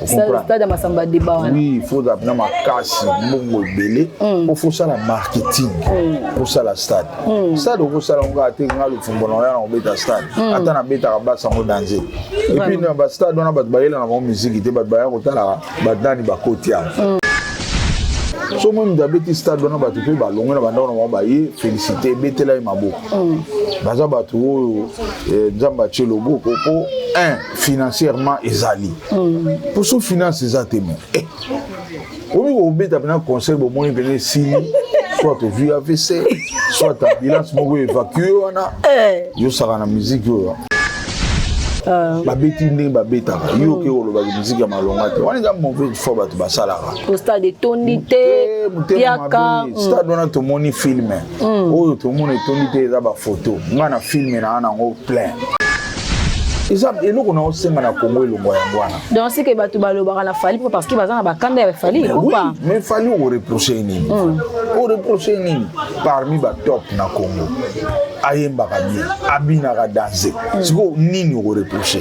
Stade Masamba débat. Oui, il faut d'abord ma casse, bongo belé, il faut ça la marketing, pour ça la stade. Stade au ça on va atteindre le fond on bêta stade. Attends na bêta bas sans danger. Et puis dans le stade on a bat bailler la musique, il te bat bailler au la batani ba kotia. So moi m'dabeti stade on a battu pe balongo na banda on va bailler féliciter betela mabo. Baza batu Nzamba Chelobo pour financièrement ezali. Pour ce finance exactement. Oui, on bet un conseil pour moi venir si soit au vu AVC, soit ta bilan mon évacué on a. Yo sera na musique yo. Babeti ndenge babeta yo ke olo ba musique ya malonga te. On est dans mauvais fois batu basala. Au stade de Tondité, Piaka, stade on a tout moni film. Oh tout monde Tondité za ba photo. Ngana film na ana ngo plein. Et nous, on a aussi un Congo et le Moyen. Donc, c'est que tu vas le faire parce qu'il va y avoir un candidat avec Fali. Oui, mais Fali, on reproche une. On reproche une parmi les top na Congo. Ayemba Kabie, Abinara Danze. C'est quoi, Nini, on reproche.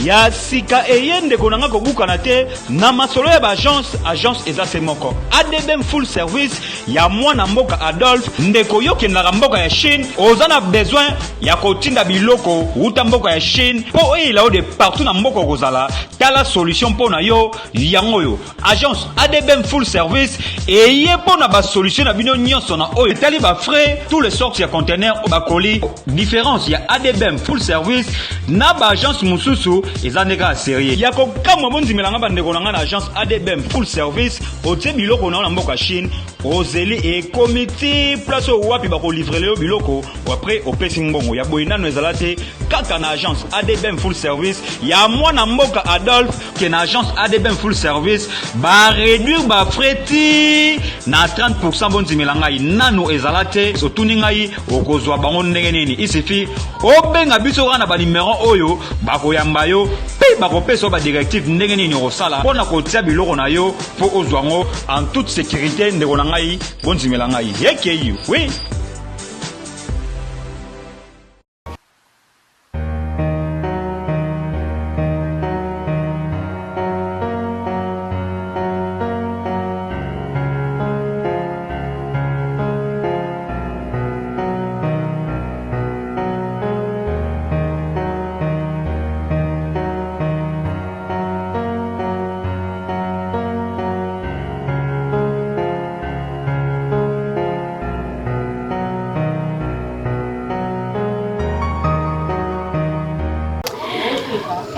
Ya sika eyende konanga kobukana te na masolo ya agence eza se moko ADBM full service ya mwana mboka Adolphe ndeko yokendaka mboka ya Chine ozana besoin ya kotinda biloko uta mboka ya Chine po eyela de partout na mboka kozala tala solution po na yo yango yo agence ADBM full service eye po na ba solution na bino nyonso na oyo tali ba frais tous les sortes ya conteneurs ba colis différence ya ADBM full service na ba agence mususu ezaneka sérieux yako kama bonzi melanga bandeko na agence ADBM full service otie biloko na mboka Chine ozeli e comité place au wapi ba ko livrer le biloko après au pesi mbongo ya boyinano ezalate kaka na agence ADBM full service ya mwana mboka Adolphe ke na agence ADBM full service ba réduire ba frais na 30% bonzi melanga nano ezalate otuni ngai okozwa bango ndenge nini il suffit obenga biso kana ba numéro oyo ba koyamba yo pe ba kopesa ba directive ndenge nini osala pona kotia biloko na yo po ozwango en toute sécurité ndeko na ngai bonzimela ngai yekeyi oui.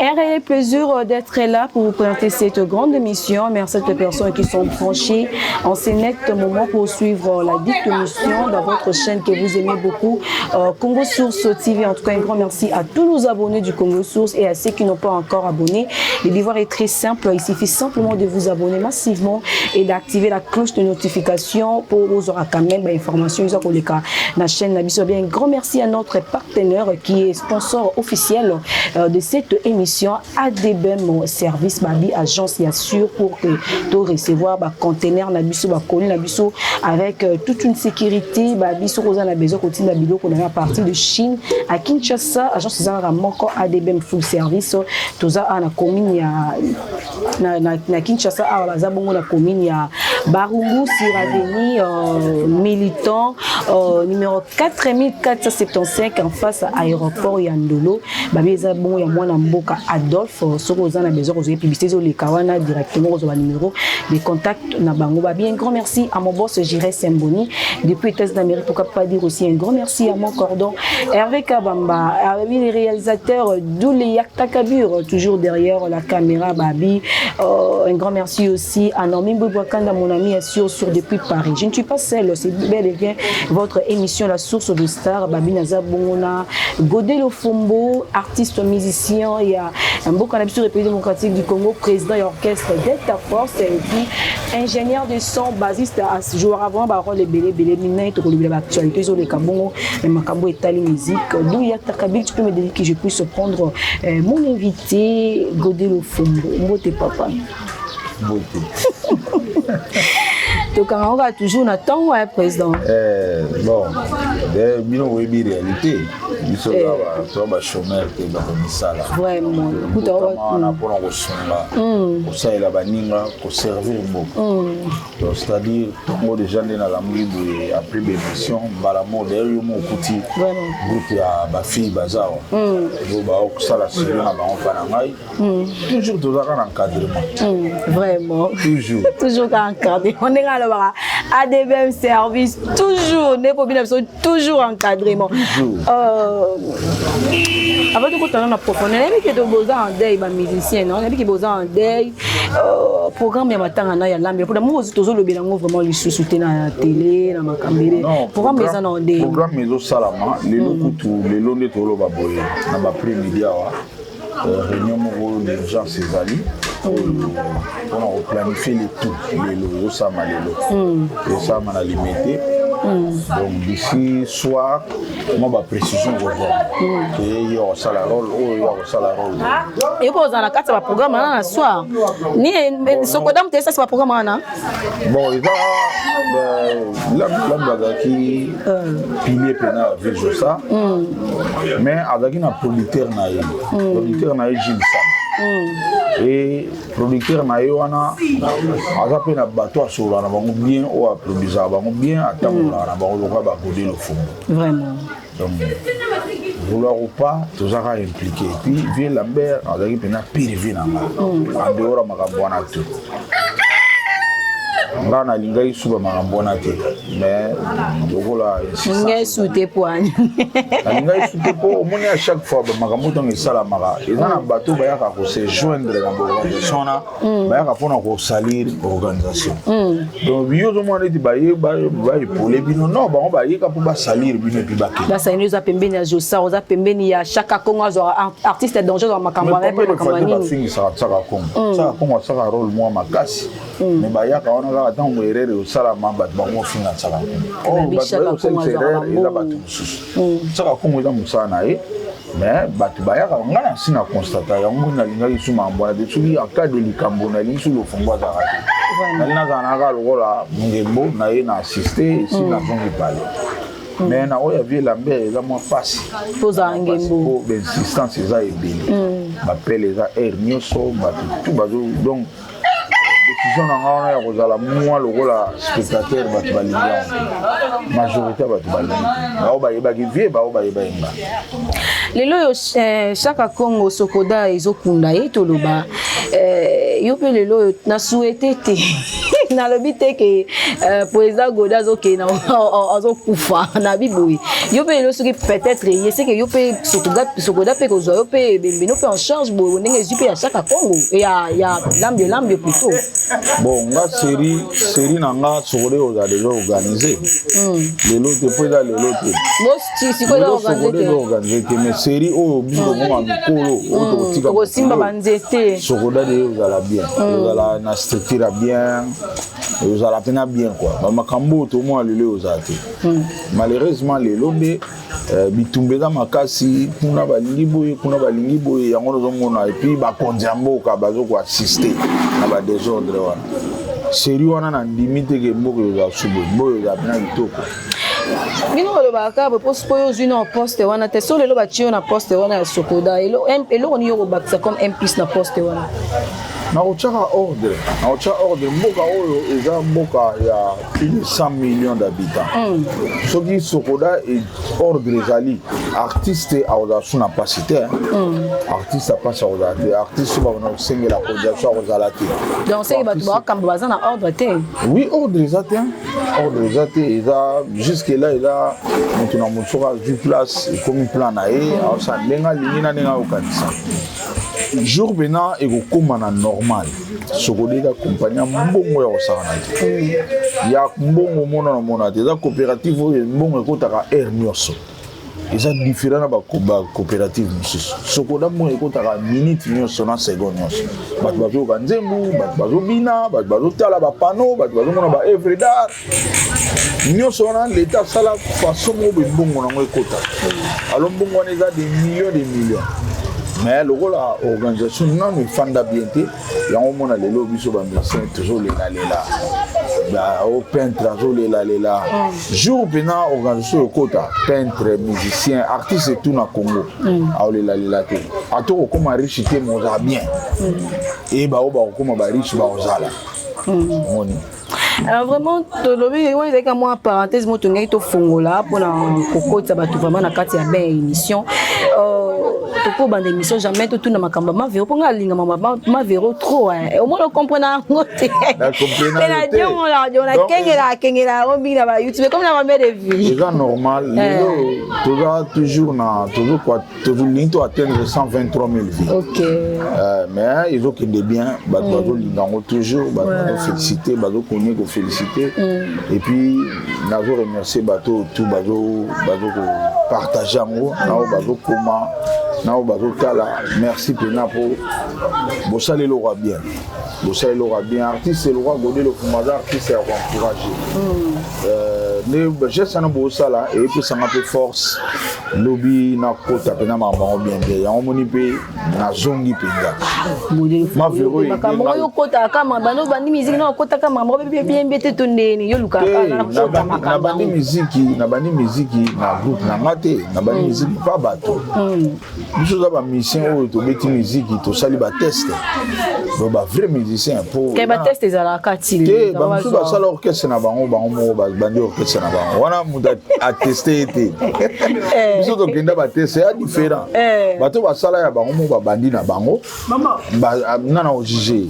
Un réel plaisir d'être là pour vous présenter cette grande émission. Merci à toutes les personnes qui sont branchées en ce net moment pour suivre la dite émission dans votre chaîne que vous aimez beaucoup, Congo Source TV. En tout cas, un grand merci à tous nos abonnés du Congo Source et à ceux qui n'ont pas encore abonné. Le devoir est très simple. Il suffit simplement de vous abonner massivement et d'activer la cloche de notification pour vous aura quand même l'information sur la chaîne. Un grand merci à notre partenaire qui est sponsor officiel de cette émission. ADBM service babi agence y assure pour que tu recevoir ba conteneur na biso ba colis na biso avec toute une sécurité babi so koza na besoin kotina biloko na partir de Chine à Kinshasa agence za moko ADBM full service toza na commune ya na Kinshasa a baza bongo na commune ya Barungu sur avenue Militant numéro 4475 en face à aéroport Yandolo babi za bongo ya mwana mboka Adolphe Sorozana besoin aux publicités les kawana directement aux numéro de contact na bango babi. Un grand merci à mon boss Jiré Semboni depuis les États d'Amérique, pourquoi pas dire aussi un grand merci à mon cordon Hervé Kabamba, les réalisateurs Douli Yakta Kabur toujours derrière la caméra babi. Un grand merci aussi à Normi Boubouakanda, mon ami assure sur depuis Paris. Je ne suis pas seule, c'est bel et bien votre émission La Source de Star babi Naza Bongona Godelo Fombo, artiste musicien. Il y a un beau candidat République démocratique du Congo, président et orchestre Delta Force, et puis ingénieur de son, basiste à joueur avant, les bélés, minés, l'actualité sur les Kabongo, les Macabo et Tali musique. D'où il y a Takabil, tu peux me dire que je puisse prendre mon invité, Godelo Fombo. Mbote papa. Donc, on va toujours attendre, président. Bon, bien oui, réalité. biso ba chômeur ke ba misala vraiment on a pour on songa ça il a baninga ko servir beaucoup donc c'est-à-dire moi déjà dans la mbibu après bénédiction balamo derrière mon kuti groupe ya ba fille bazao ba ko sala siri na ba on pa na ngai toujours dans encadrement vraiment toujours encadré on est là à des mêmes services toujours n'est pas bien toujours encadrement avant de continuer na profondeur il y a des besoins en deuil ba musicien non il y a des besoins en deuil programme ya matanga na ya lambe pour moi toujours le bilango vraiment les sous-soutenir na télé na makambere programme les en deuil programme les salama les lokutu les londe tolo ba boye na ba pré-midi wa réunion d'urgence ezali on a planifié les tout les lots ça m'a les lots et ça m'a limité donc d'ici soir moi ba précision revoir et yo ça la rôle et pour dans la carte ça va programme na soir ni sokodam te ça c'est pas programme na bon il va là qui pilier pena vejo ça mais avec un producteur na Gilles Sam et producteur na wana azape na bateau sur la bango bien ou à produire bango bien attendre la bango ba coder le fond vraiment donc vouloir ou pas tous ara impliqué puis vient Lambert azaki pena pirivé na en dehors makambo wana tout nga na lingai suba makambo wana te mais dokola lingai sute poani lingai sute po omoni à chaque fois ba makambo donc esala maka eza na bateau bayaka ko se joindre na organisation na bayaka pona ko salir organisation donc biyo zo mwana ti baye ba epole bino non ba bayeka po ba salir bino pi bakela ba salir za pembeni ya Josa za pembeni ya Chaka Kongo zo artiste danger za makambo na pe makambo ba fingi sa Chaka Kongo sa rôle moi makasi mais bayaka wana tant que erreur au salama bat bango finga tsaka oh bat ko erreur ila batu mususu tsaka kongo ila musana mais bat bayaka ngana sina constata yango na linga isuma mbona de tsuki akade likambo na linsu lo fongwa za rate na lina kana ka lokola ngembo na ye na assister ici na zongi pale mais na oya vie Lambert eza mo passe poza ngembo ko insistance eza ebele ba pele eza nyoso batu tout bazo donc décision na ngana ya kozala moi lokola spectateur batu balinga majorité batu balinga ba yeba ki vie ba yeba yeba lelo yo Chaka Kongo sokoda ezokunda etoloba yo pe lelo na souhaité te na lobi te ke poeza goda zoke na azokufa na biboui yo pe lelo soki peut-être ye c'est que yo pe sokoda pe kozo yo pe bembino pe en charge bo ndenge zipe ya Chaka Kongo ya lambe plutôt bon nga série na nga sokoda oza déjà organisé lelo te poeza lelo te mo si ko organisé te mais série o biso ngoma mikolo o to tika ko simba banzete sokoda de ozala bien ozala na structure bien ozala pena bien quoi ba makambo to mo lelo ozate malheureusement lelo de bitumbeza makasi kuna balingi boye yango nozomona et puis ba kondiamboka bazo ko assister na ba désordre wana série wana na limite ke mboko yoza subo boyo ya pena kitoko bino loba ka poste po yo zuna poste wana te so lelo ba tio na poste wana ya sokoda elo ni yo ko bakisa comme un piste na poste wana na ochaka ordre mboka oyo eza mboka ya plus de 100 millions d'habitants soki sokoda et ordre ezali artiste aoza suna pasi te artiste apasi aoza te artiste babona kosengela production akozala te donc seki bato bakamba baza na ordre te oui ordre eza te eza jusque là eza moto na moto soki azwi place ekomi plan na ye aosa ndenge alingi na ndenge akokanisa jour bena ekokóma na normal sokoda eza kompagnie ya mbongo ya kosakana te ya mbongo mona te eza coopérative oyo mbongo ekotaka aire nyonso eza différent na bacoopérative mosusu sokoda mbongo ekotaka minute nyonso na seconde nyonso bato bazoyoka nzembu bato bazobina bato bazotala bapano bato bazomona baevre d'art nyonso wana leta asala façon moko mbongo nango ekota alo mbongo wana eza des millions mais lokola organisation nanu efanda bien te yango mona lelo biso bamédecin tozolela au peintre azolela jour pena organisation okota peintre musicien artiste et tout na Congo aolela te ato okoma riche te moza bien et ba okoma ba riche ba ozala moni. Alors vraiment, avec moi parenthèse, moi tu to fongola pour la cocotte ça va tout vraiment na kati ya ben émission. Toko bande émission jamais tout na makamba ma véro ponga linga ma véro trop hein. Au moins le comprendre ngote. La comprendre. Mais la on a kengela on bi na ba YouTube comme na ma de vie. C'est normal. Toujours linto atteindre 123 000 vies. OK. Mais ils ont qui de bien, bah linga toujours, bah féliciter, bah connaître féliciter et puis nazo remercier bateau tout bateau partager en haut nao bateau comment nao bateau kala merci pena pour bossale le roi bien artiste le roi godé le commandant artiste est encouragé ne je sana bossala et puis ça m'a fait force lobby na kota pena mama bien bien on moni pe na zongi penga ma véro makambo yo kota kama bano bandi musique na kota kama mambo bien bete tondeni yo luka na bandi musique na groupe na mate na bandi musique pas bateau biso za ba mission o to beti musique to sali ba test ba vrai musicien pour ke ba test ezala katili ke ba biso ba sala orchestre na bango mo ba bandi orchestre na bango wana muda a tester été biso to kenda ba test ya différent bato ba sala ya bango mo ba bandi na bango ba nana o juger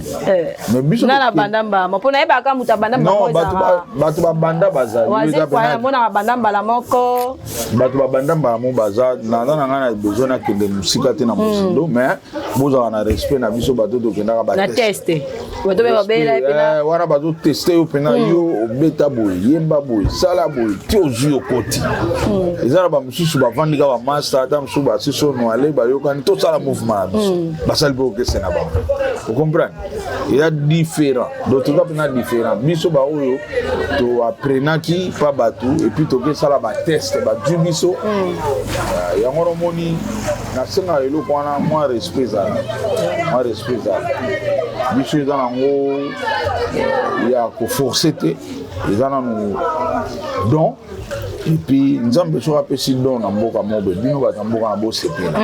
mais biso nana bandamba mapona eba ka muta bandamba non bato ba banda baza waze kwa mona bandamba la moko bato ba bandamba mo baza na ngana besoin na kende musika te na musindo mais boza na respect na biso bato to kenda ba na tester bato ba bela pena wana bato tester yo pena yo obeta boy yemba boy sala boy ti ozu okoti ezala ba mususu ba vandika ba master ta mususu ba siso no ale ba yo kan to sala mouvement ba sala bo que c'est na ba vous comprenez il y a différent d'autres cas pena différent biso ba oyo to apprenaki pa batu et puis to ke sala ba test ba du biso ya ngoro moni na senga elo kwana moi respect za biso za nango ya ko forcer te ezana no donc et puis nzambe so apesi don na mboka mobe bino batamboka na bosepela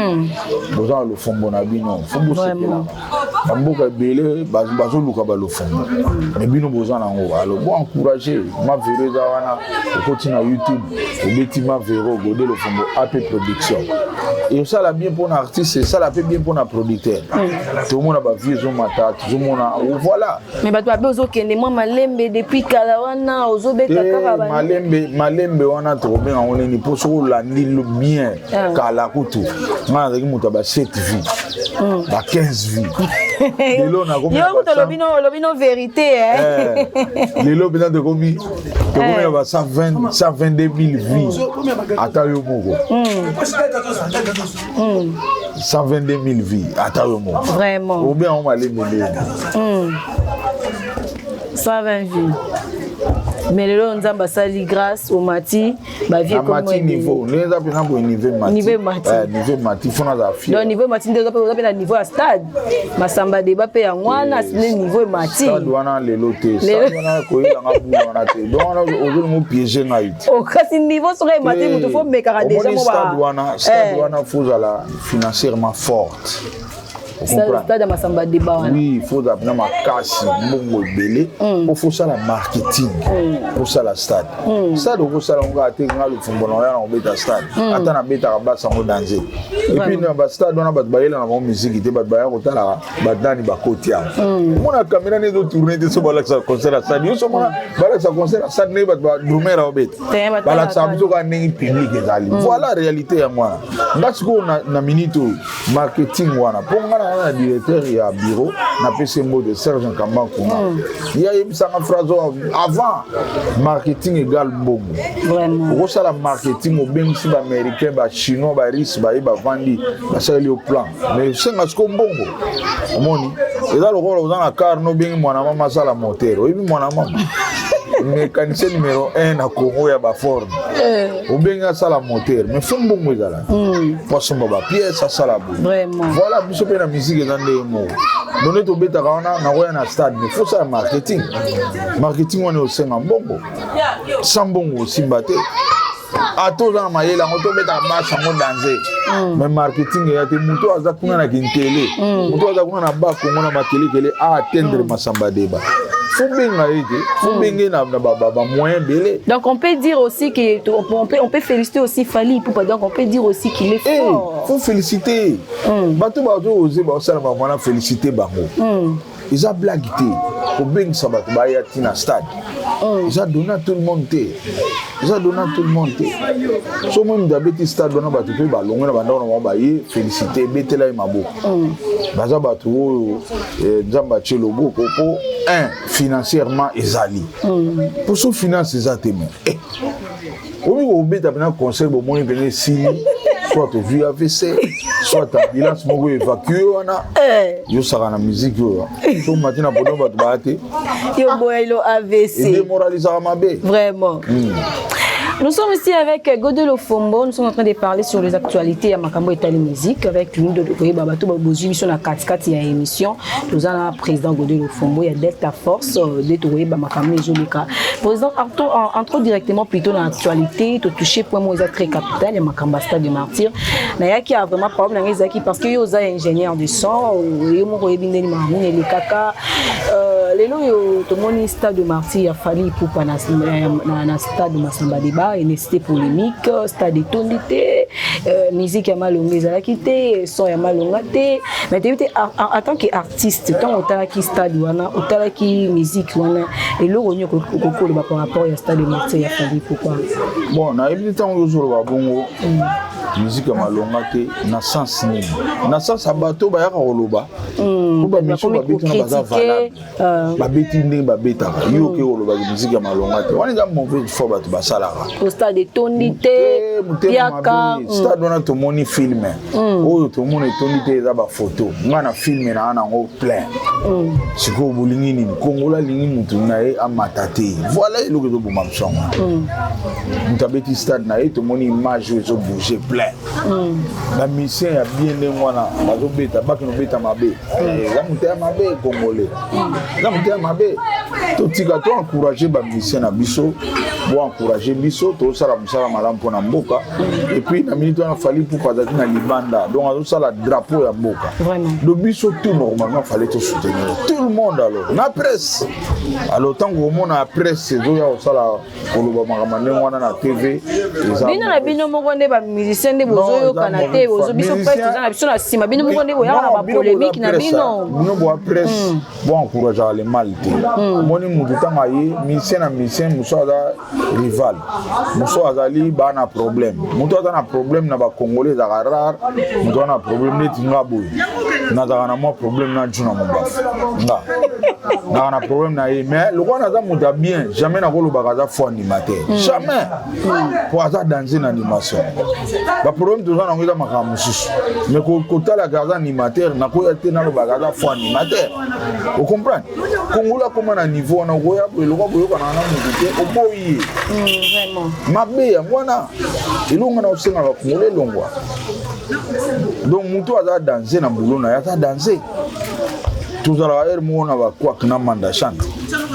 boza le fombo na bino fombo sepela na mboka bele bazoluka ba le fombo mais bino boza nango alors bon encourager ma vereza wana okoti na YouTube obeti ma vero godé le fombo AP production et ça la bien pour un artiste ça la fait bien pour un producteur tout le monde a ba vision mata tout le monde voilà mais bato ba ozo kende moi malembe depuis kala wana ozo beta kaka ba malembe wana to bien on est ni poso la ni le bien kala kutu ngana zaki muta ba 7 vie ba 15 vie lelo na komi yo to lobino vérité lelo bina de komi to komi ba 122 000 vies ata yo moko 122 000 vies ata yo moko vraiment ou bien on malembe 120 vies. Mais le nzamba sali grâce au mati ba vie comme mati niveau neza pena pour niveau mati fona za fie donc niveau mati ndezo pe na niveau à stade masamba débat pe ya ngwana le niveau mati stade wana lelo te stade wana ko ila ngabu wana te donc wana ozo mo piéger na it o kasi niveau sur mati mutu fo mekara déjà mo ba stade wana faut la financièrement forte. Stade masamba débat. Oui, il faut d'abord ma casse, bongo belé, il faut ça la marketing, pour ça la stade. Stade pour ça on va atteindre le fond bon on beta stade. Attends na beta ba ça on danser. Et puis na ba stade on a ba bailler na musique était ba bailler ko tala ba dani ba kotia. On a caméra ne do tourner de so ba ça concert à stade. Yo so ba ça concert à stade ne ba drummer au bet. Ba la ça biso ka nengi public ezali. Voilà la réalité ya moi. Parce que na minute marketing wana. Un directeur et un bureau n'a pas ce mot de Serge Nkamba Kouma. Il y a une phrase avant marketing égal bongo. Vraiment. Au ça la marketing au bien si américain, chinois, russe, vandi, ça est au plan. Mais c'est un sco bongo. Moni. Et là le rôle dans la car no bien mon maman ça la moteur. Oui mon maman. Mécanicien numéro 1 à Congo ya ba Ford. Au bien ça la moteur. Mais faut bongo là. Parce que ma pièce ça la bongo. Vraiment. Voilà biso pe na musique dans des mots. donné to beta kana na koya na stade mais faut ça marketing on est au sein en bongo sans bongo simbate a to za mayela ngoto beta ba sango danser mais marketing ya te muto aza kuna na kintele muto aza kuna na ba kongo na matele kele a atteindre masamba deba. Donc on peut dire aussi qu'on peut féliciter aussi Fally Ipupa, donc on peut dire aussi qu'il est fort. Faut féliciter. Bato oser féliciter bango. Ils ont blagué. Pour bien savoir que Baya tina stade. Ils ont donné à tout le monde. Ils ont donné à tout le monde. So même d'habitude stade on a battu peu ballon on a battu féliciter betela imabo. Baza battu Nzamba Chelobo popo financièrement ezali. Pour ce finance ezateme. Oui au bet abna conseil bo moni venir si soit tu vu AVC soit ta bilan mo évacuer ona yo sara na musique yo so matina bodo bat baate yo boyelo AVC et démoraliser mabe vraiment. Nous sommes ici avec Godel Ofombo, nous sommes en train de parler sur les actualités à Makambo et Tali Musique avec lui de Babato Babozu sur la 4 il y a émission. Nous avons le président Godel Ofombo, il y a Delta Force de Touré Makambo et Jolika. Président, entrons directement plutôt dans l'actualité, tu touché point moi très capital, il y a Makambo Stade de Martyr. Naya qui a vraiment problème parce que yo za ingénieur du son, yo mo rebindeli mamine les kaka lelo yo to moni Stade de Martyr ya Fally Ipupa na Stade de Masamba Deba. Une cité polémique, stade de tonité, musique à malonga quitté, son à malonga té. Mais tu en tant qu'artiste, tant au qui stade wana, au qui musique wana, et le rogno kokoko par rapport à stade de Martyr, Fally pourquoi? Bon, na ebili tant au jour wa bongo. Musique à malonga té, na sens ni, na sens abato ba ya koloba. Ba mission ba beti na baza valable. Ba beti ndenge ba beta. Yo ke koloba musique à malonga té. Wana za mauvais fois ba to basala. Au stade de tonité, Piaka. Stade on a tout moni film. Oh tout monde tonité za ba photo. Ngana film na ana ngo plein. Siko bulingi ni Kongola lingi mutu na e amatate. Voilà le que do boma msonga. Mutabeti stade na e tout moni image zo bouger plein. La mission a bien de wana bazo beta bakino beta mabe. La muté mabe congolais. La muté mabe. To tika to encourager ba mission na biso. Bon encourager biso to sala musala malam pona mboka et puis na minute on a fallu pour pas na libanda donc on ça la drapeau ya mboka vraiment le biso tout normalement fallait te soutenir tout le monde alors na presse alors tant que on a presse zo ya sala ko lo ba makamane wana na TV bino na bino moko nde ba musicien nde bozo yo kanate bozo biso presse za na biso na sima bino moko nde boya na ba polémique na bino bo presse bon encourager les mal moni mutu tanga yi musicien musaza rival muso azali bana problème muto azana problème na ba congolais za rare muto ana problème neti ngabo na za na mo problème na juna mobaf nga na problème na ye mais le roi za muta bien jamais na ko lo bakaza fo animateur jamais pour aza danser na animation ba problème to za ngoza makamu susu mais ko tala gaza animateur na ko yate na lo bakaza fo animateur vous comprenez Kongola comment na niveau na ko ya le roi boyo kana na mutu o boyi vraiment mabe ya mwana ilunga na usenga ba Congolais longwa donc mutu aza danser na bulona ya ta danser tous à l'air mona ba kwa kana manda chante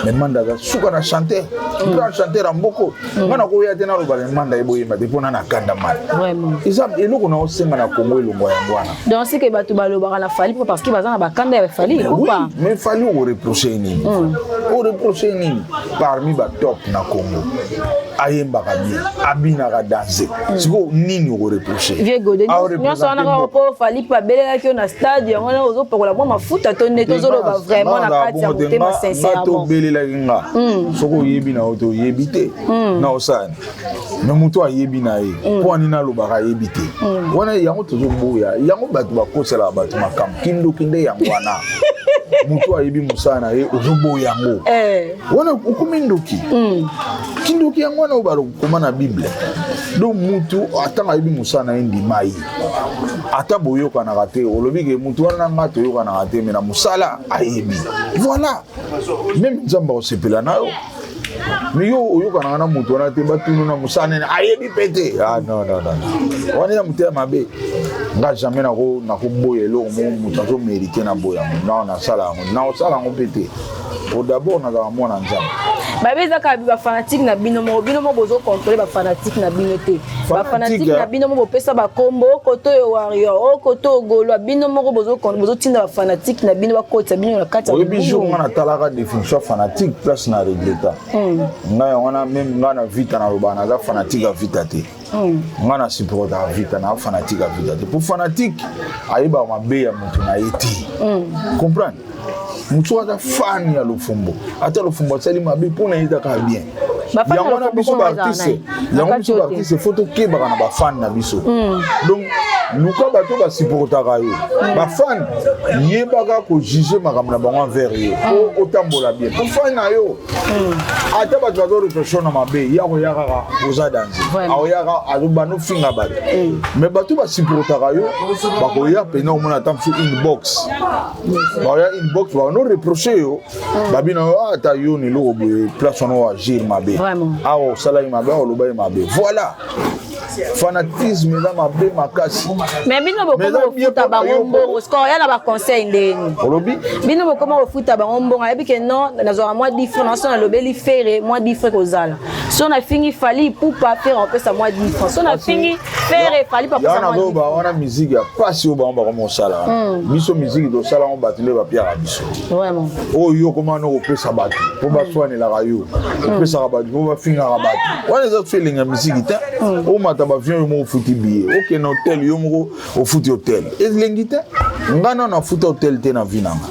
mais manda ga suka na chanter grand chanteur amboko ngana ko ya tena ro ba manda ebo yema de pona na kanda man vraiment isa ilunga na usenga na Congo ilungwa ya mwana donc c'est que batu baloba na Fally parce que baza na ba kanda ya Fally ou pas mais Fally au reprocher nini au reprocher nini parmi ba top na Congo ayemba ka bien abina ka danser siko nini au reprocher vieux Godel nous ça na ko Fally pa belela ki na stade ya wana ozo pakola bo mafuta tonne tozoloba vraiment na kati ya motema sincèrement belela kinga soko yebi na auto yebite na osani mais muto ayebi na ye po anina loba ka yebite wana yango tozo boya yango batu bakosela batu makam kindo kinde yango wana muto ayebi musana ye ozo boya yango wana ukumindoki kindoki yango wana obalo koma na bible donc mutu atanga ayebi musana ye ndimai ata boyoka na kate olobi ke mutu wana ngato yoka na kate mais na musala ayebi voilà même nzamba osepela nayo mais yo oyoka na mutu wana te batunu na musana ayebi pete ah non wana ya mutu ya mabe nga jamais na ko boyelo mo mutazo mériter na boya na sala ngo pété au d'abord na za mona nzambe babeza ka ba fanatique na bino mo bozo contrôler ba fanatique na bino te ba fanatique na bino mo bopesa ba kombo koto yo warrior koto golo bino mo bozo tinda ba fanatique na bino ba kota bino na kata o bijou ngana talaka définition fanatique place na regleta nga wana même ngana vita na lobana za fanatique a vita te ngana supporter a vita na fanatique a vita te pour fanatique aiba mabe ya mutu na yeti comprendre mutu aza fan ya lofumbo ata lofumbo sali mabe pona yita ka bien yango na biso ba artiste photo ke ba na ba fan na biso donc luka bato ba supporter yo ba fan yebaka ko juger makambo na bango envers yo o tambola bien pour fan na yo ata bato ba reprocher na mabe ya ko yaka oza danse awo yaka azuba no finga ba mais bato ba supporter yo ba ko ya pena o mona tam inbox ba ya inbox ba no reprocher yo ba bina ata yo ni lo place no agir mabe ah oh ça là il m'a bien au loba il m'a bien voilà fanatisme là m'a bien ma casse mais bino boko futa bango score ya na ba conseil ndeni olobi bino boko mo futa bango mbonga yebi ke non na zo moi différence na lobeli faire moi différent kozala so na fini fali pour pas faire en plus à moi différence so na fini faire fali pas pour ça moi ba wana musique ya passe au ba comme sala biso musique do sala on batile ba pierre biso vraiment oh yo comment no pesa batu pour ba soigner la rayo pesa batu pour ba finga batu wana za feeling ya musique ta o mata ba vieux mo futi billet OK na hotel yo mo o futi hotel ezlengita ngana na futi hotel te na vinanga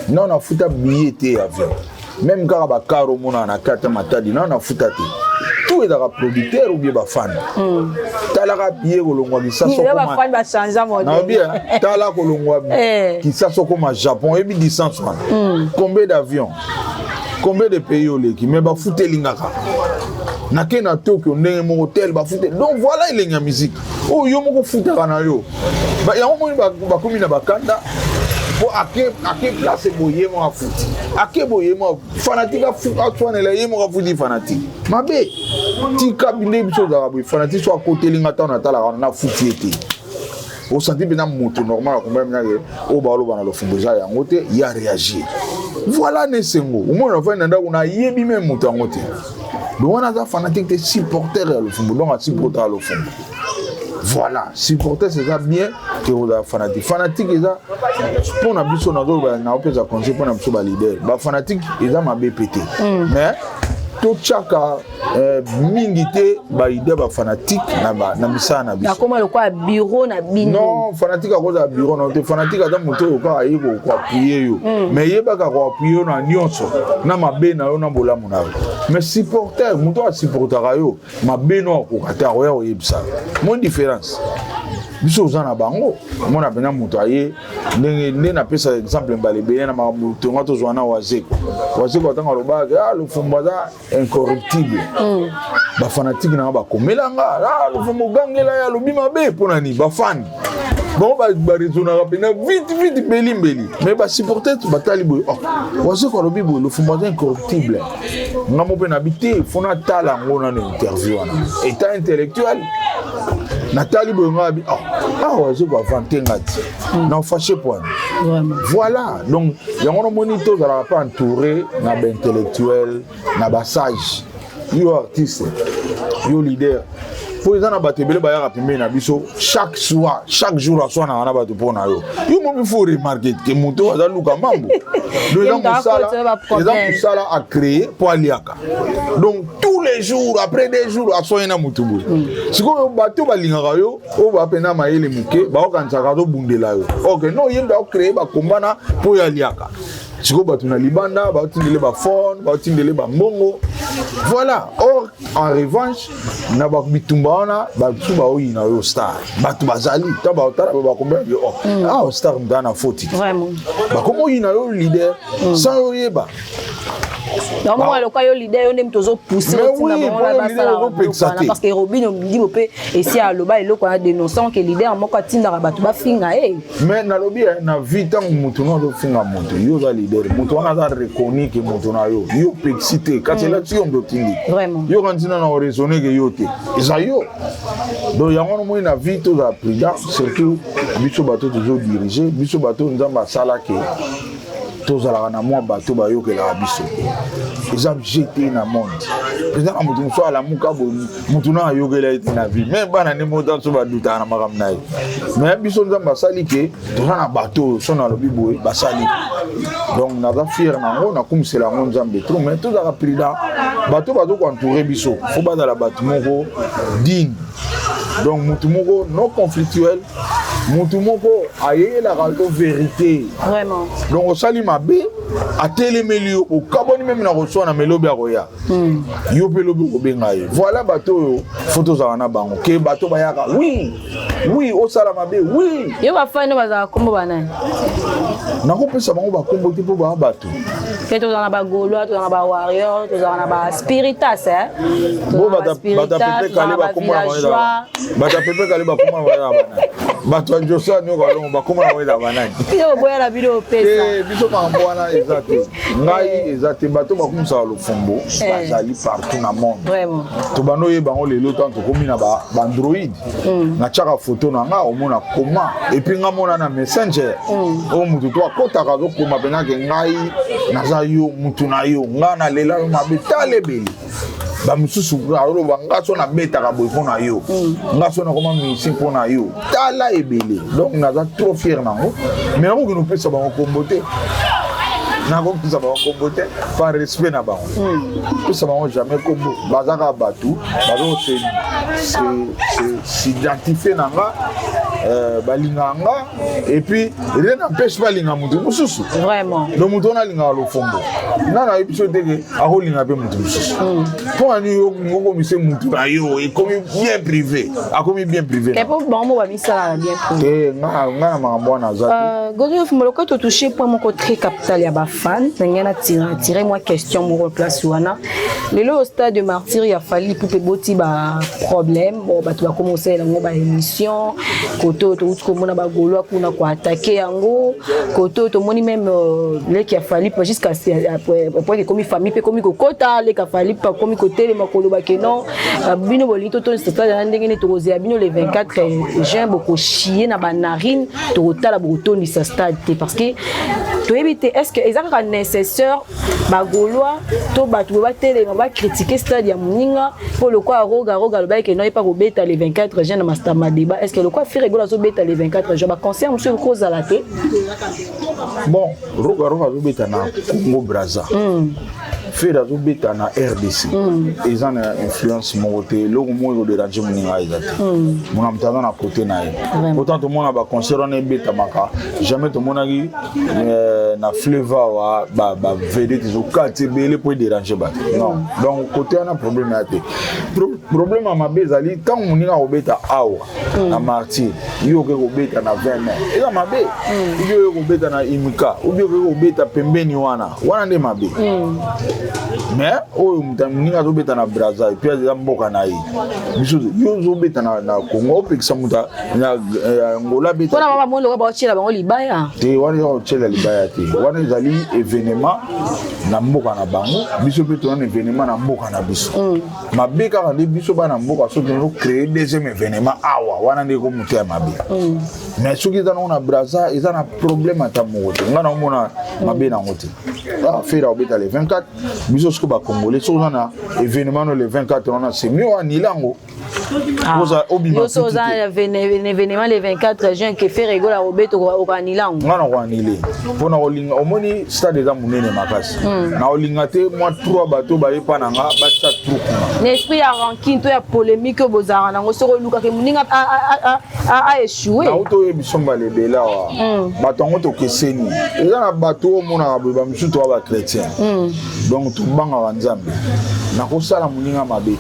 non na futa billet te avion même quand ba caro mona na kata matadi na futa te tout est dans producteur ou bien ba fan tala ka billet kolongwa bisaso ko ba fan ba changer modèle na bien tala kolongwa bisaso ko ma Japon et bi distance combien d'avions combien de pays oleki mais ba futelingaka na kena Tokyo ndenge mo hotel ba fute donc voilà il y a musique oh yo moko futa kana yo ba ya mo ba komi na bakanda po ake place boye mo afuti ake boye mo fanatique afuta twanela yemo afuti fanatique mabe ti kabinde biso za boye fanatique so akote linga ta na tala na futi ete au senti bien moto normal comme bien o ba lo bana lo fumboza ya ngote ya réagir voilà ne sengo au moins on va nda kuna yebi même moto ngote donc on a des fanatiques des supporters à l'ofumbo donc à supporter à l'ofumbo voilà supporter c'est ça bien que vous avez fanatique fanatique ils a pour na biso na do na opeza conseil pour na biso ba leader ba fanatique ils a ma BPT mais tout chaka mingité ba idée ba fanatique na misana biso na koma le quoi bureau na bino non fanatique à cause de bureau non te fanatique à moto ko ayi ko appuyer yo mais yeba ka ko appuyer na nyonso na mabe na yo na bolamu na mais supporter moto a supporter yo mabe no ko kata yo yebisa mon différence biso zana bango mona bena moto aye ndenge na pesa exemple mbalebe na moto ngato zwana wazeko atanga loba le fumbaza incorruptible ba fanatique na ba komelanga le fumo gangela ya lobima be pona ni ba fan bon ba rezona rapena vite beli mais ba supporter ba talibo wazeko lobibo le fumbaza incorruptible ngamo pe na bité fona tala ngona na interview na état intellectuel Nathalie Bongabi je vais vanter ngati non fâché point voilà donc il y a un moniteur qui n'a pas entouré na ba intellectuel na ba sage yo artiste yo leader faut les en abattre bele ba ya rapimé na biso chaque jour à soir na ba to pona yo mo il faut remarquer que moto aza luka mambo les gens a créé pour aliaka donc tous les jours après des jours à soir na mutubu siko bato ba lingaka yo o ba pena maele muke ba okansaka to bundela yo OK non yemba o créer ba kombana pour aliaka siko bato na libanda ba tindele ba phone ba tindele ba mbongo voilà or en revanche na ba bitumba ona ba tuba o ina yo star bato bazali ta ba otara ba kombana yo star ndana foti vraiment ba komo ina yo leader sans yeba Donc moi le quoi yo leader on aime toujours pousser parce que Robin dit peut ici à loba et loko a dénonçant que leader moko tinda rabatu ba finga mais na lobi na vita mutu no do finga mutu yo za leader mutu wana za reconnaître que mutu na yo pexité quand c'est là tu on do tingi vraiment yo quand na raisonner que yo te ça yo donc yango mo na vite za président surtout biso bato toujours diriger biso bato nzamba sala ke tozala na mwa bato ba yo ke la biso ils ont jeté na monde président mutu so ala muka bo mutu na yo ke la na vie même bana ne motan so ba duta na makam na mais biso nzamba sali ke tozana bato so na lobi boye basali donc na va fier na ngo na comme c'est la monde nzambe trop mais tozala président bato bato ko entourer biso faut ba dans la bato moko digne donc mutu moko non conflictuel mutu moko ayé la vérité vraiment donc au sali mabe a télémeli au kaboni même na reçoit na melobi a roya yo pe lobi ko benga ye voilà bato photos za na bango ke bato bayaka oui au sala mabe oui yo ba fane baza kombo bana na ko pesa bango ba kombo te po ba bato ke to na ba golo to na ba warrior to na ba spiritas bo bata pepe kale ba kombo na bata pepe kale ba kombo na bana bato njosa nyo ka longo ba kombo na wela bana yo boya la video pesa biso ma mbwana exact ngai exact bato ba kumsa lo fombo bazali partout na monde vraiment to bano ye bango lelo tanto komi na ba android na chaka photo na nga omona comment et puis nga mona na messenger o mutu to akota zo koma pena ke ngai naza yo mutu na yo nga na lela mabe talebeli ba mususu alo banga so na beta ka boy pona yo nga so na koma misi pona yo tala ebele donc naza trop fier nango mais na ko nous pesa ba kombote na ko pesa ba kombote par respect na ba pesa ba jamais kombo bazaka batu bazo s'identifier nanga balinganga et puis rien n'empêche pas linga mutu mususu vraiment donc mutu na linga lo fombo na episode que a ho linga be mutu mususu pour ani yo ngoko mise mutu na yo et comme bien privé a comme bien privé et pour bon mo ba misala bien privé nga mambo na zaki gozo fumolo ko to toucher point mon très capital ya ba fan ngena tirer moi question mon place wana lelo au stade de martyr ya fali pour boti ba problème bon ba tu va commencer la ba émission koto to komona ba golo kuna ko attaquer yango koto to moni même le qui a fallu jusqu'à après que comme famille pe comme ko kota le ka fallu pas comme côté le makolo ba que non bino bolito to c'est pas ndenge ne to rozia bino le 24 juin boko chier na ba narine to tala boto ni sa stade parce que to éviter est-ce que ezaka nécessaire ba goloa to ba tu ba télé ba critiquer stade ya muninga pour le quoi roga le ba que non pas ko beta le 24 juin na master débat est-ce que le quoi faire rigola zo beta le 24 juin ba conseil monsieur cause à la tête bon roga zo beta na Congo Brazza faire zo beta na RDC ils ont influence monté le mo de la Jumuninga exact mon amtana na côté na autant tout monde ba concert on beta maka jamais tout monde qui na fleva wa ba vedette zo quartier belé pour déranger ba non donc côté on a problème à té problème à ma bezali quand muninga obeta awa na martyr yo ke obeta na 20 mai eza mabe yo ke obeta na imika ubio ke obeta pembeni wana nde mabe mais o muninga zo beta na Brazza et puis eza mboka na yi biso yo zo beta na Congo opekisa muta na Angola beta wana mama molo ba ochela bango libaya te wana yo ochela libaya te wana ezali événement na mboka na bango biso pe tona événement na mboka na biso mabe kaka nde biso bana mboka so tono créer deuxième événement awa wana nde ko muta ya mabe mais soki eza na Brazza eza na problème ata moko te nga na omona mabe na ngote faire obeta le 24 biso sko ba congolais so na événement le 24 on a c'est mieux en ilango poza obima yo so za événement le 24 juin que fait rigola robeto au kanilango ngana ko anile pona olinga omoni stade za munene makasi na olinga te moi 3 bateau ba yepa nanga ba cha truc l'esprit ya ranking to ya polémique bozara nango soko luka ke muninga a échoué na auto e bisomba le bela wa batongo to keseni eza na bateau mona ba msu to ba chrétien donc to banga wa nzambe na ko sala muninga mabe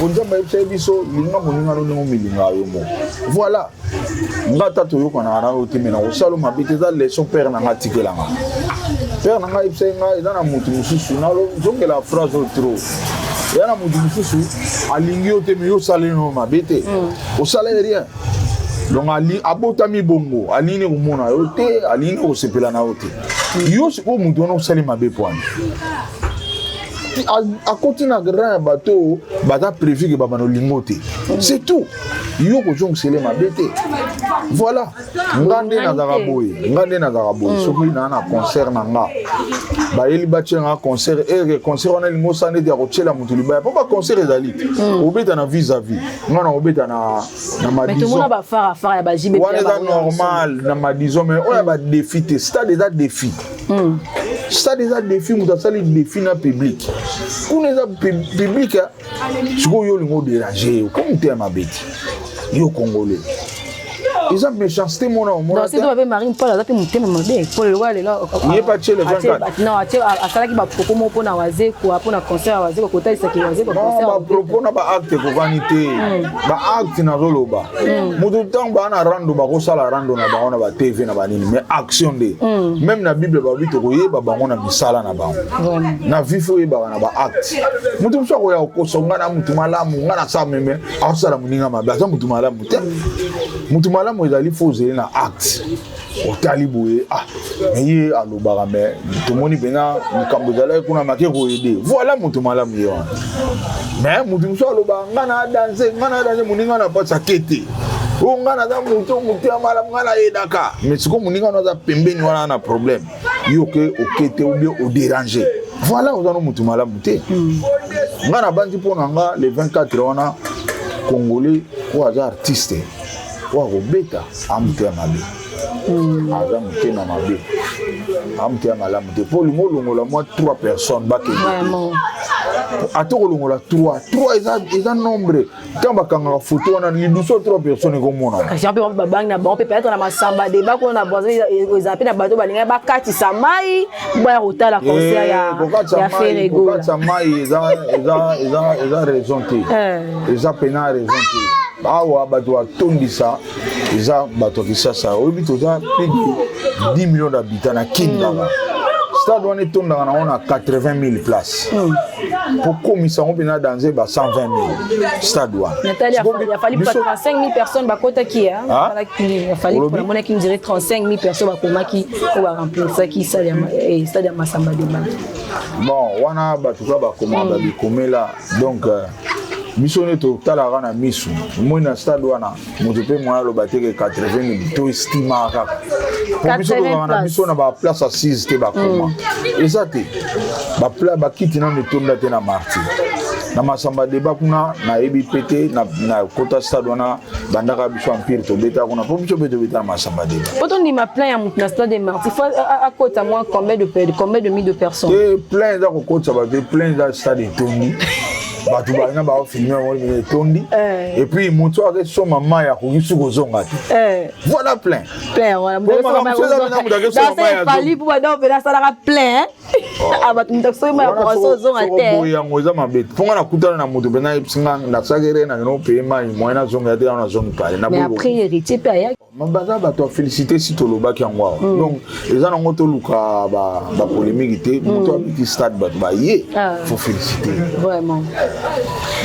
On dit que biso linga moninga no milinga yo mo. Voilà. Ngata to yo kana na o timena o salo mabite za leçon père na ngatikela nga. Père na nga ipsenga eza na mutu mususu na lo zonge la phrase au trop. Ya na mutu mususu alingi o teme yo sale no mabite. O sale rien. Donc ali abotami bongo aline ko mona yo te aline ko sepela na ote. Yo siko mutu no sale mabe point. À côté na grand bateau bata prévu que baba no lingote c'est tout yo ko jong sele mabete voilà ngande na zaraboy soki na concert na nga ba yeli batie na concert et concert on a lingo sane dia ko tshela mutu libaya papa concert ezali obeta na vis-à-vis ngana obeta na ma mais tout le monde ba fara ya ba jibe on est normal na ma disons mais on a ba défi stade des défi stade des défi mutu sali défi na public on est public tu go yo lingo déranger comme tu es ma bête yo congolais ils ont méchanceté mon nom non c'est toi avec Marine Paul là puis muté mamade Paul le wale là il est pas chez le 24 non atie asala ki ba propos mo pona waze ko apona concert waze ko kota isa ki waze ko concert ba propos na ba acte ko vanité ba acte na zoloba mutu tang ba na rando ba ko sala rando na ba ona ba TV na ba nini mais action de même na bible ba bito ko yeba bango na misala na bango na vifo yeba na ba acte mutu so ko ya ko songa na mutu malamu ngana sa meme asala muninga mabaza mutu malamu te mutu malamu ezali fozeli na acte otali boye mais alobaka mais tomoni pena mikambo ezalaki kuna make koyede voilà mutu malamu ye wana mais mutu mosu alobaka nga na danse moninga na pasa kete o nga naza mutu ya malamu nga nayedaka mais siko moninga no aza pembeni wana na problème yo ke okete ou bien odéranger voilà ozano mutu malamu te nga na bandi mpo na nga le 24 wana congolais oyo aza artiste oyo akobeta amutu ya mabe aza mutu na mabe amutu ya malamu te mpo olingo olongola mwa 3 personnes bakende ata kolongola 3 eza nombre ntango bakangaka foto wana liduso 3 personnes ekomona kasi mpe babangi na bango mpe peut-être na masamba deba kuna na boisin eza mpe na bato balingai bakatisa mai boya kotala concert ya ferego kokatisa mai eza raison te eza pena raison te awa bato batondisa eza bato ya kisasa oyebi toza plus de 10 millions d'habitants na kindaka stade wana etondaka nango na 80 000 places po komisa yango mpena danse ba 120 000 stade wana Nathalie, il a fallu 35 000 personnes bakotaki il a fallu pour la monnaie qui me dirait 35 000 personnes bakomaki po baremplissaki stade ya Masamba Deba bon wana bato ka bakoma babikomela donc biso ne totalaka na misu moi na stade wana moto mpe mwana aloba teke 80 000 to estimaka kaka po biso tozaka na biso na baplace assise te bakoma eza te bakiti nano etonda te na martir na Masamba Deba kuna nayebi mpe te na kota stade wana bandaka biso empire tobeta kuna po biso mpe tobeta na Masamba Deba po tondima plein ya motu na stade de martir faut akota mwa combien de mille de personnes te plein eza kokotisa bato plein eza stade etondi bato balina baofilme yango etondi et puis moto akesoma mai akoki suki ozonga te voilà plein fali mpo bado mpena asalaka plein bato moto akisoki mai akoka ozonga te yango eza mabe mponga nakutana na moto mpena yebisinga nasalaki re nakena opeye mai moyen nazonga te ana nazongi pale mais après héritier mpe ayaki baza bato ya félicité si tolobaki yango awa donc eza nango toluka bapolémique te moto abiki stade bato baye faut féliciter vraiment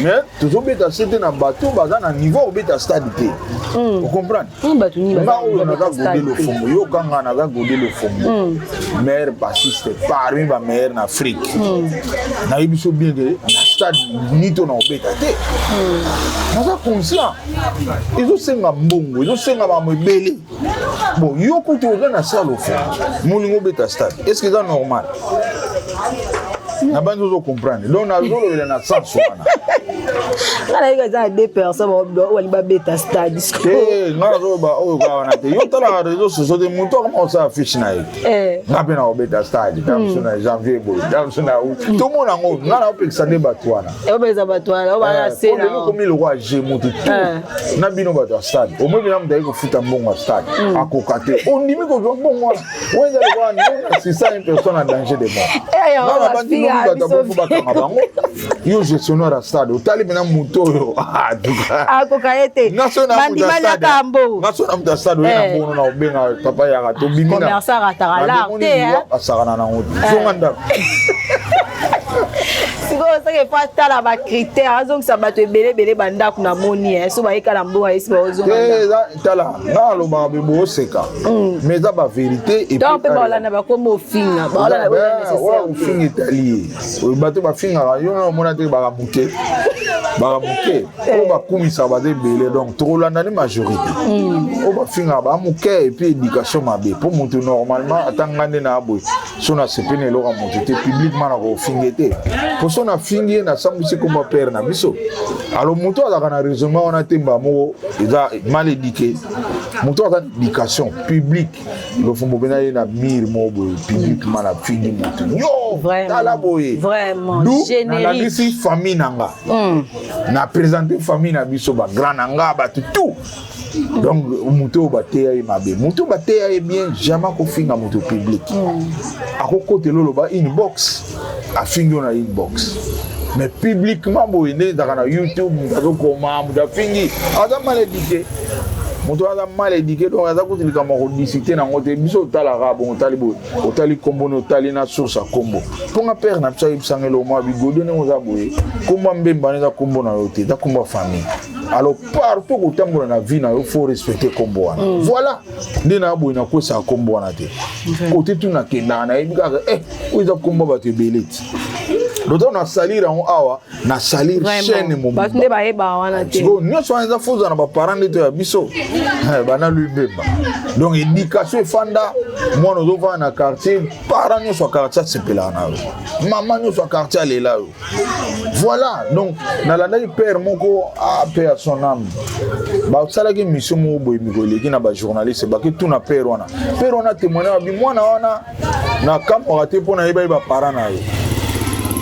mais tozobeta se te na bato baza na niveau obeta stade te ocomprendre nga oyo naza gode lofongo yokanga naza gode lofongo maire bassiste parmi bameilleur na afrique nayebi so bien ke na stade nito na obeta te naza conscient ezosenga mbongo ezosenga bamo ebele bon yo kutu oza na sale ofongo molingo obeta stade est ce que eza normal na bandi ozocomprendre donc nazolobela na sens wana alaika eza na 2 personnes wali babeta stade te nga nazoloba oyo kaka wana te yo talaka réseau sociaux te moto akoma osala affiche na ye nga mpe na kobeta stade tamso na janvier boye tamso na out tomona yango nga na opekisa nde bato wana opekisa bato wana obana sena komi lokwa je moto na bino bato ya stade omoi bina moto ayi kofuta mbongo ya stade akoka te ondimi kozwa mbongo wana oyo eza lokwa na 600 personnes na danger de mort yo gestionnaire à stade otali mena moto yo akokaete bandimanya kambo ngasona muta stade na bono na obenga papa ya to bimina commerçant ratala te asakana na ngoto zonga siko sake fa tala ba critère azongisa bato ebele bandako na moni so bayekala mboka esi bazonga tala na loba bebo seka mais ça ba vérité et donc pe balana ba komo finga balana ba nécessaire finga italien bato ba finga yo na mona te ba muke o ba kumisa ba de belé donc trop landa ni majorité o ba finga ba muke et puis éducation mabe pour monter normalement atangane na boy so na sepene lo ka monter publiquement na ko fingete pour son affingi na sambusi comme père na biso alors moto azaka na raisonnement on a temba mo eza mal éduqué moto azaka éducation publique le fombo bena na mir mo publiquement la fini moto yo tala boye vraiment générique na bisi famille nanga na présenter famille na biso ba grand nanga ba tout donc moto bateya e mabe moto bateya e bien jamais ko finga moto public akoko telo ba inbox a fingi na inbox mais publiquement boye ne dans na YouTube ndazo koma muda fingi aza malédiqué moto aza malédiqué donc aza kotilika mako discuter na ngote biso tala ka bon tali bo otali kombo no tali na source a kombo ponga père na psa ibsangelo mo bigodo ne oza boye komba mbemba ne za kombo na yote za komba famille. Alors partout où tu as la vie, il faut respecter Kombo. Voilà. Ndena boy na ko sa Kombo na te. Côté tout na kenda na ibi ka où ils ont Kombo ba te belete. L'autre na salir en awa na salir chaîne mon. Ba nde ba eba wana te. Bon, nous sommes en foza na ba parents de to biso. Ba na lui beba. Donc éducation fanda moi nous va na quartier parents nous soit quartier sepela na. Maman nous soit quartier lela. Voilà. Donc na la père moko a père son âme. Ba sala ki mission mo boy mi ko leki na ba journaliste ba ki tout na père wana. Père wana témoigner bi mwana wana na kam o raté pona yeba ba parents na yo.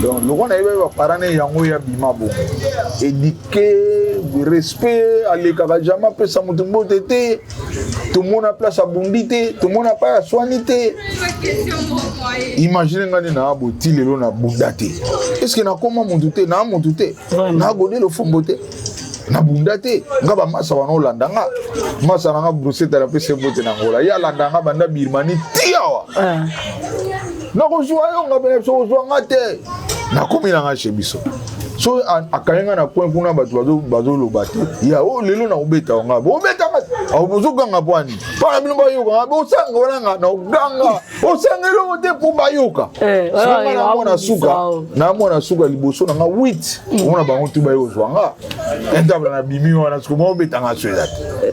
Donc le roi n'avait pas parlé yango ya bima bon. Éduquer, respect, aller jamais peut ça mutumbo tété. Tout le monde a place à bondité, tout le monde a pas à soignité. Imaginez ngani na aboti lelo na bundate. Est-ce que na comment montuté na montuté? Na godé le fomboté. Na bundate ngaba masa wana olandanga masa nga brossette la pese bote na ngola ya landanga banda birmani tiawa na ko joa yo ngaba so joa ngate na komi na chez biso so akayenga na point kuna bazo lobate ya o lelo na obeta ngaba obeta ngaba obuzuka ngapwani para bino bayoka ngaba osanga wana na uganga osangelo te po bayoka na mona suka liboso na nga 8 ona bango tu bayo zwanga entable na bimi wana suka mo obeta nga swela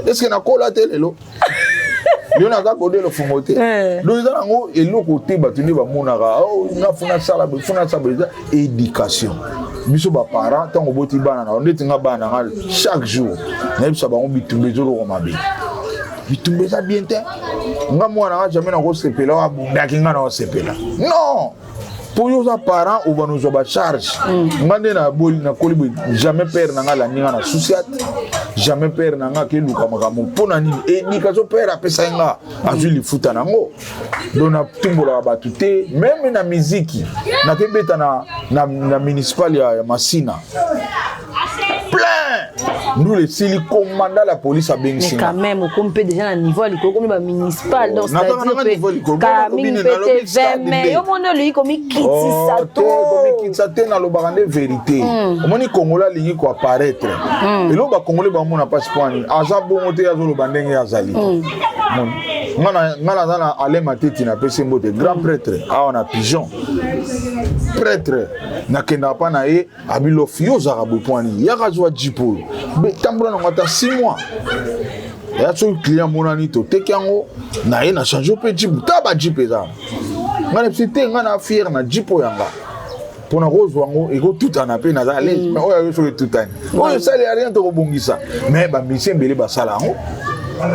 est-ce que na kola te lelo Yo na ka kodé le fongote. Donc ils ont eloko te batuni ba monaka o na funa sala éducation. Biso ba parents tant oboti bana na ndeti nga bana nga chaque jour. Na biso ba bitumbe zolo ko mabe. Bitumbe za bien te. Nga mwana nga jamais na ko sepela wa bundaki nga na sepela. Non. Pour les parents, on va nous avoir charge. Ngande na boli na kolibi jamais père nanga la ninga na souciat. Jamais père nanga ke luka makamu pona nini éducation père apesa nga azuli futa nango. Dona tumbola batute même na musique na kebeta na municipal ya Masina. Nous les sili commandant la police à Bengsi. Mais quand même, on peut déjà à niveau comme le municipal donc c'est-à-dire que Camille peut 20 mais au monde lui comme il quitte ça tout comme il quitte ça na lo barande vérité. Au monde Congolais ligne ko apparaître. Et lo ba Congolais ba mon passeport ni aza bongote azo lo bandenge azali. Ngana na ale mateti na pese mbote grand prêtre a on a pigeon. Prêtre na kenda pa na e abilo fio za rabopwani ya kazwa jipo. Tambola na ngata 6 mois. Ya so client monani to tekango na ye na changer pe jipo taba jipo za. Ngana psite ngana fier na jipo yanga. Pona rose wango ego tout en appel na za l'aise mais oya yo so tout an. Oya ça les rien to bongisa mais ba mission bele ba sala ngo.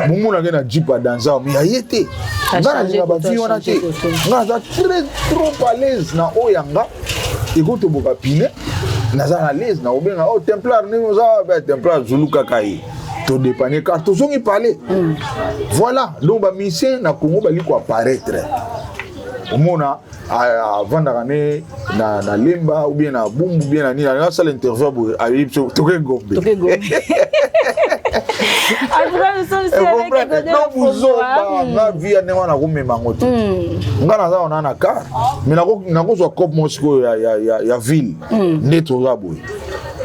Mumu na gena jipa danza mi ayete. Ngana ni ba fi wana te. Ngana très trop à l'aise na oyanga. Ego to boka pile. Naza à l'aise na obenga o templar ni oza ba templar zuluka kai. To dépanner car to zongi parler. Voilà, donc ba mission na Congo ba liko apparaître. omona avandaka ne na lemba ou bien na bumbu bien na nini asala interview boye ayebi so toke ngombe nga vi ya ndenge wana nakomema yango te nga naza wana na kar mais nakozwa cope mo sikoyo ya ville nde toza boye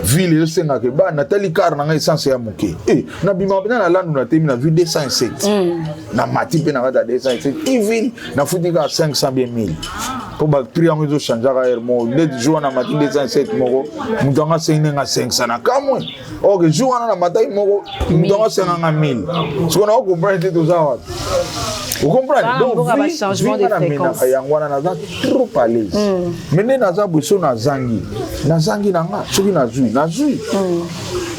ville ezosengaka ba natali kar na ngai essence ya moke nabima mpena na landu na temi na vi 207 na mati mpe na kati ya 207 ville nafuti kaka 500 bien 1000 mpo baprix yango ezochangeaka aire moko neti jour wana mati 207 moko moto anga asenginenga 500 na kamwe ok jour wana na matai moko moto anga asenganga 1000 siko nako comprendre te toza wapi okomprendre donc vi nga namenaka yango wana naza trop à l'aise mais nde naza boye so nazangi nanga soki nazwi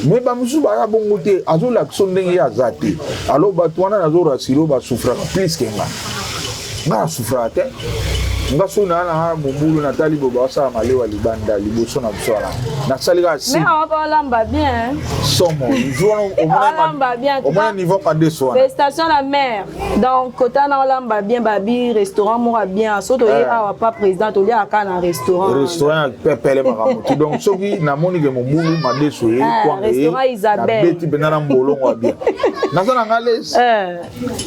mais bamosusu baza bongo te azolakisa ndenge ye aza te alors bato wana nazorasiro basouffraka plus ke nga nasouffraka te nga so na mobulu natali boba wasala malewa libanda liboso na biso wana nasalika si mais on va lamba bien somo on niveau pas de soin station la mer donc côté na lamba bien babi restaurant mora bien so to awa pas président to lia aka na restaurant pepele makamuti donc soki na moni ke mobulu madeso e kwa restaurant Isabelle na beti benana mbolongo bien nazana ngales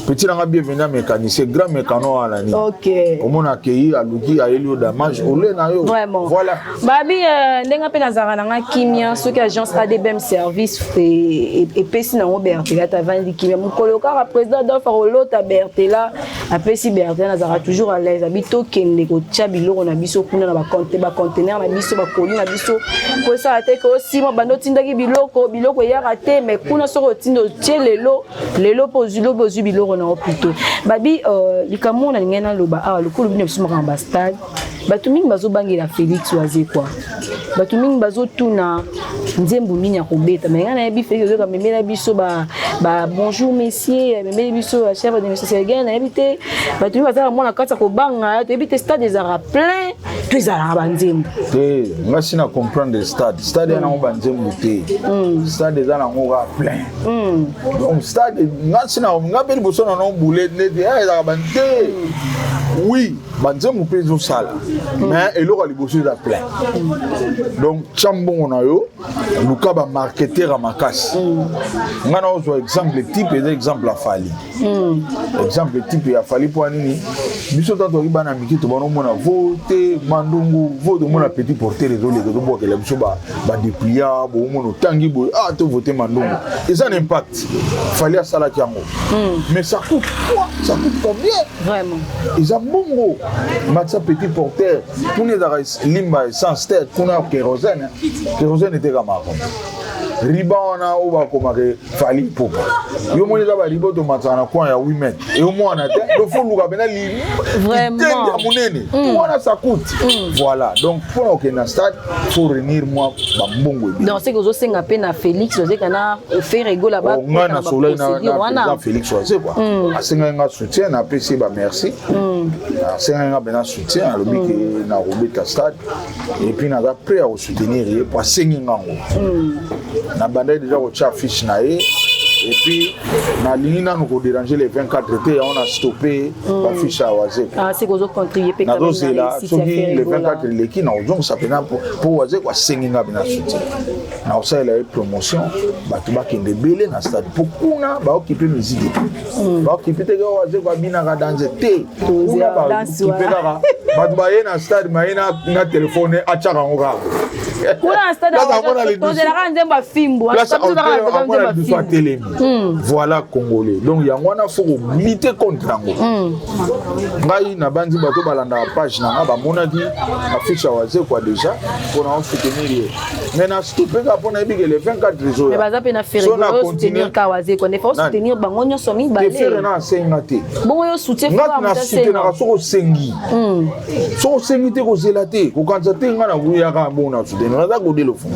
petit na bienvenue mécanicien grand mécano wana ni OK omona ke aluki ayeli damage ole na yo voilà babi ndenga pe nazara nanga kimia soki agence ADBM service et pesi na Bertela ta vandi kimia mukoloka ka président d'offre olota Bertela apesi Bertela nazara toujours à l'aise habito kende ko tchabiloko na biso kuna na ba conteneur na biso ba colis na biso ko ça ate ko simo bando tindaki biloko ya raté mais kuna soko tindo lelo pozulo bozu biloko na plutôt babi likamona ngena loba lokolo bino biso maka stade bato mingi bazobangela Félix waze kwa bato mingi bazotuna nzembo nini ya kobeta mais ngana yebi Félix ozoka memela biso ba bonjour messieurs memela biso chef de ministère Sergen na yebite bato mingi bazala mona kata kobanga to yebite stade ezara plein to ezara ba nzembo te ngasi na comprendre stade yana ba nzembo te stade ezala ngoka plein donc stade ngasi na ngapeli boso na no boulet nete ezara ba nte oui banzembo pe zo sala mais eloko liboso eza plein donc chambongo na yo luka ba marketeur makasi ngana ozwa exemple type eza exemple afali exemple type ya fali po nini biso tato ki bana miki to banomona vote mandungu vote mona petit porteur ezole to bokela biso ba déplia bo mona tangi bo to voter mandungu eza un impact fali a sala kiango mais ça coûte quoi ça coûte combien vraiment eza bongo matcha petit porteur kuna da limba essence terre kuna kérosène était comme riba wana oba komake fali popa yo moni za ba ribo to matana kwa ya 8 mètres et au moins na te do faut luka bena li vraiment monene voilà ça coûte voilà donc pour que na stade faut réunir moi ba mbongo donc c'est que zo senga pe na Félix zo kana faire ego là-bas na soleil na Félix c'est quoi asenga nga soutien na PC ba merci asenga nga bena soutien à l'obiki na robeta stade et puis na prêt à soutenir pour senga ngo na banda déjà au affiche na et puis na lina nous déranger les 24 été on a stoppé affiche à Wazé c'est que vous contribuer pe quand même là les 24 l'équipe na donc ça pena pour Wazé quoi senga bina soutien na ça la promotion batu ba kende belé na stade pour kuna ba occuper musique ba occuper te Wazé quoi bina ka danser te kuna ba occuper ka batu ba na stade ma na téléphone a chaka ngoka kuna stade on de la nzemba fimbo voilà congolais donc yangwana faut lutter contre nango ngai na bandi bato balanda page na ba monaki affiche Wazé quoi déjà pour na soutenir mais na stopper ka pour na big les 24 jours mais baza pe na faire soutenir ka Wazé quoi ne faut soutenir bango nyoso mi balé faire na sengate bon yo soutien faut na soutenir na soko sengi te ko zelate ko kanza te ngana wuya ka bon na soutenir soutenir ça godé le fond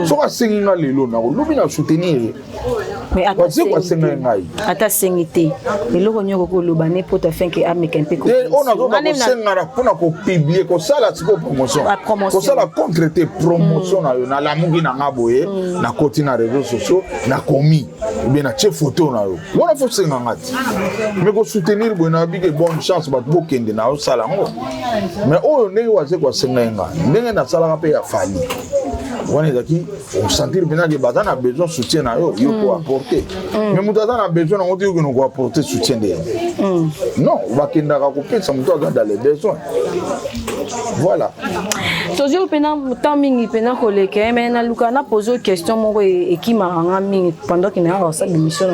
so ka senga lelo na lobi na soutenir mais ata sengité et le ronyo ko loba ne pour te faire que ameka un peu ko on a donc senga pour na ko publier ko ça la tiko promotion ko ça la concréter promotion na la mungi na ngaboye na koti na réseaux sociaux na komi bien na chef photo na yo on faut senga ngati mais ko soutenir bona bi que bonne chance ba bo kende na o sala ngo mais oyo ndenge waze kwa senga nga ndenge na sala pe ya fali on est aquí on sentir bien que bazana a besoin soutien na yo pour apporter mais mutazana a besoin on dit que nous ko apporter soutien de non on va kenda ka ko pensa mutu dans les besoins voilà toujours pena tant mingi pena koleke mais na luka na poser question moko et qui m'a mingi pendant qu'il a sa émission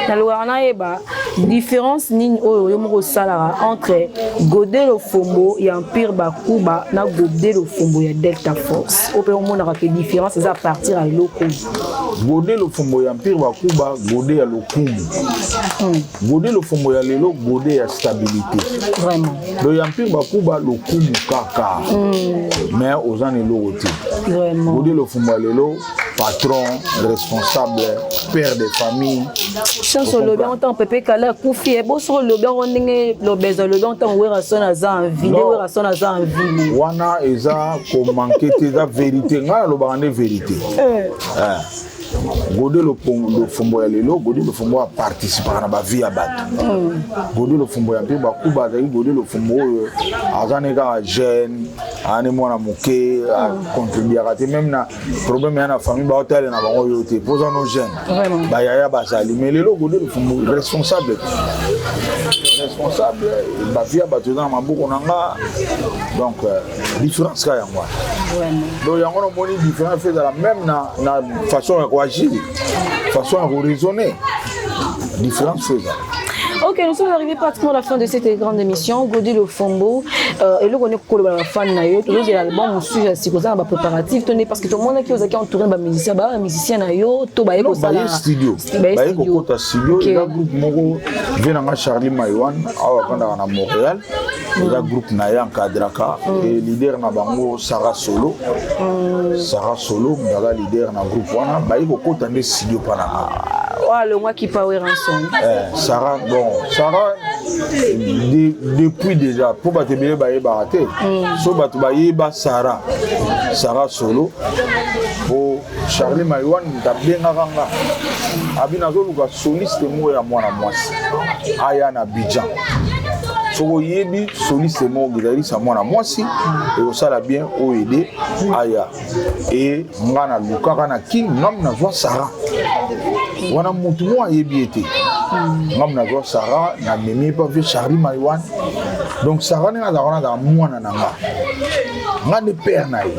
na luka na eba différence ni oyo moko sala entre Godé Lofombo et Empire Bakuba na Godé Lofombo ya Delta Force au peut on a que différence à partir à loko Godé Lofombo ya Empire Bakuba Godé ya lokumu Godé Lofombo ya lelo Godé ya stabilité vraiment le Empire Bakuba lokumu kaka mais aux années l'autre vraiment Godé Lofombo ya lelo patron responsable père de famille chance le bien temps pépé kala koufi e bo sur le bien on ndenge lo bezo le bien temps wera sona za envie wera sona za envie wana eza ko manquer tes vérité ngala lo bande vérité Godé Lofombo ya lelo Godé Lofombo a participé na ba vie ya bato Godé Lofombo ya mpe bakuba za Godé Lofombo azane ka jeune ane mwana moke contribuer à même na problème ya na famille ba hôtel na bango yote posa no jeune ba yaya basali mais lelo Godé Lofombo responsable ba vie ya bato na maboko nanga donc différence ka yango donc yango no moni différence fait la même na façon à agir, façon à raisonner. Différence faisable. Ok, nous sommes arrivés pratiquement à la fin de cette grande émission. Godé Lofombo, et là on est la fan na yo, tous les albums sujet c'est ça ba préparatif tenez parce que tout le monde qui aux qui entouré ba musicien na yo to ba eko sala studio. Ba eko kota studio, il y a groupe moko vient na Charlie Maïwan awa kanda na Montréal. Il y a groupe na ya encadraka et leader na bango Sarah Solo. Sarah Solo, ngala leader na groupe wana ba eko kota ne studio pana. Le mois qui power ensemble. Sarah, bon, Sarah, depuis déjà, pour battre bien, bah, raté. So battre bah, Sarah, Sarah Solo, pour Charlie Maïwan, t'as bien arrangé. Abinazo luka soliste mo ya mwana mwasi. Aya na Abidjan. Soko yebi soliste mo guitariste mwana mwasi et osala bien o aider aya et ngana luka kana king ngam na zo Sarah. Wana mutu mo yebi été. Ngam na zo Sarah na memi pa vi Charlie Maïwan. Donc Sarah na za na mwana nanga. Ngane père na ye.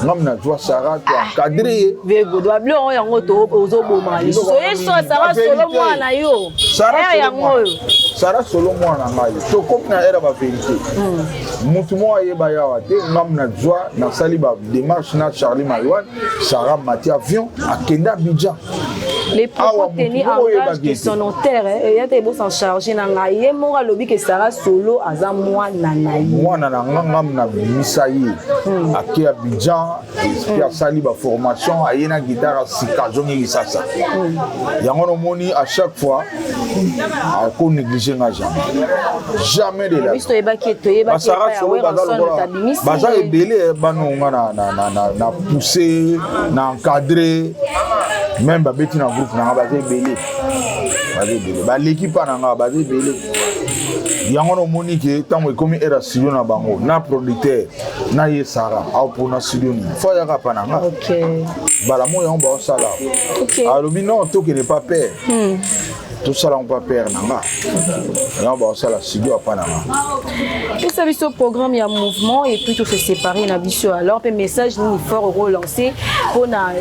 Ngam na zo Sarah to encadrer. Vego do ablo on yango to ozo boma. So yeso Sarah solo mwana yo. Sarah yango. Sarah solo mwana ngai. To comme na era ba vérité. Mutu mo yeba yawa te ngam na joie na sali ba démarche na Charlie Maïwan, Sarah mati avion à Kenda Abidjan. Les propos tenus en gage qui sont notaires, il y a des beaux s'en charger na ngai mora lobi que Sarah solo aza mwana na ye. Mwana na ngam na misayi. À Kenda Abidjan, et a sali ba formation ayena guitare sika zongi sasa. Yango no moni à chaque fois à ko négliger nga jamais de la. Bisto eba ki to eba ki pa baza ebele banonga na pousser na encadrer même ba beti na groupe na baza ebele ba l'équipe na nga baza ebele yango no monique tango ekomi era studio na bango na producteur na ye Sarah au pour na studio ni fo ya ka na nga OK bala mo yango ba sala OK alors non to que ne pas peur tout ça on pas perdre nanga on va ça la studio pas nanga et ça ce programme il y a mouvement et puis tout se séparer na biso alors le message ni fort relancer pour na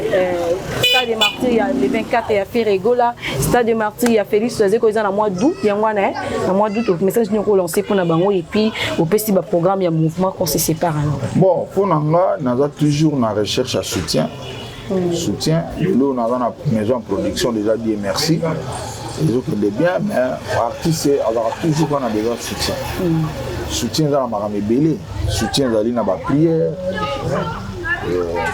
stade de Martyr il y a le 24 et à Ferregola stade de Martyr il y a Félix Soazé ko na mois d'août il y a mois d'août le message ni relancer pour na bango et puis au petit programme il y a mouvement qu'on se sépare alors bon pour nanga na toujours na recherche à soutien soutien là on a la maison de production déjà dit merci. Les autres sont bien, mais l'artiste a toujours qu'on a besoin de soutien. Soutien dans la marame belé, soutien dans la prière.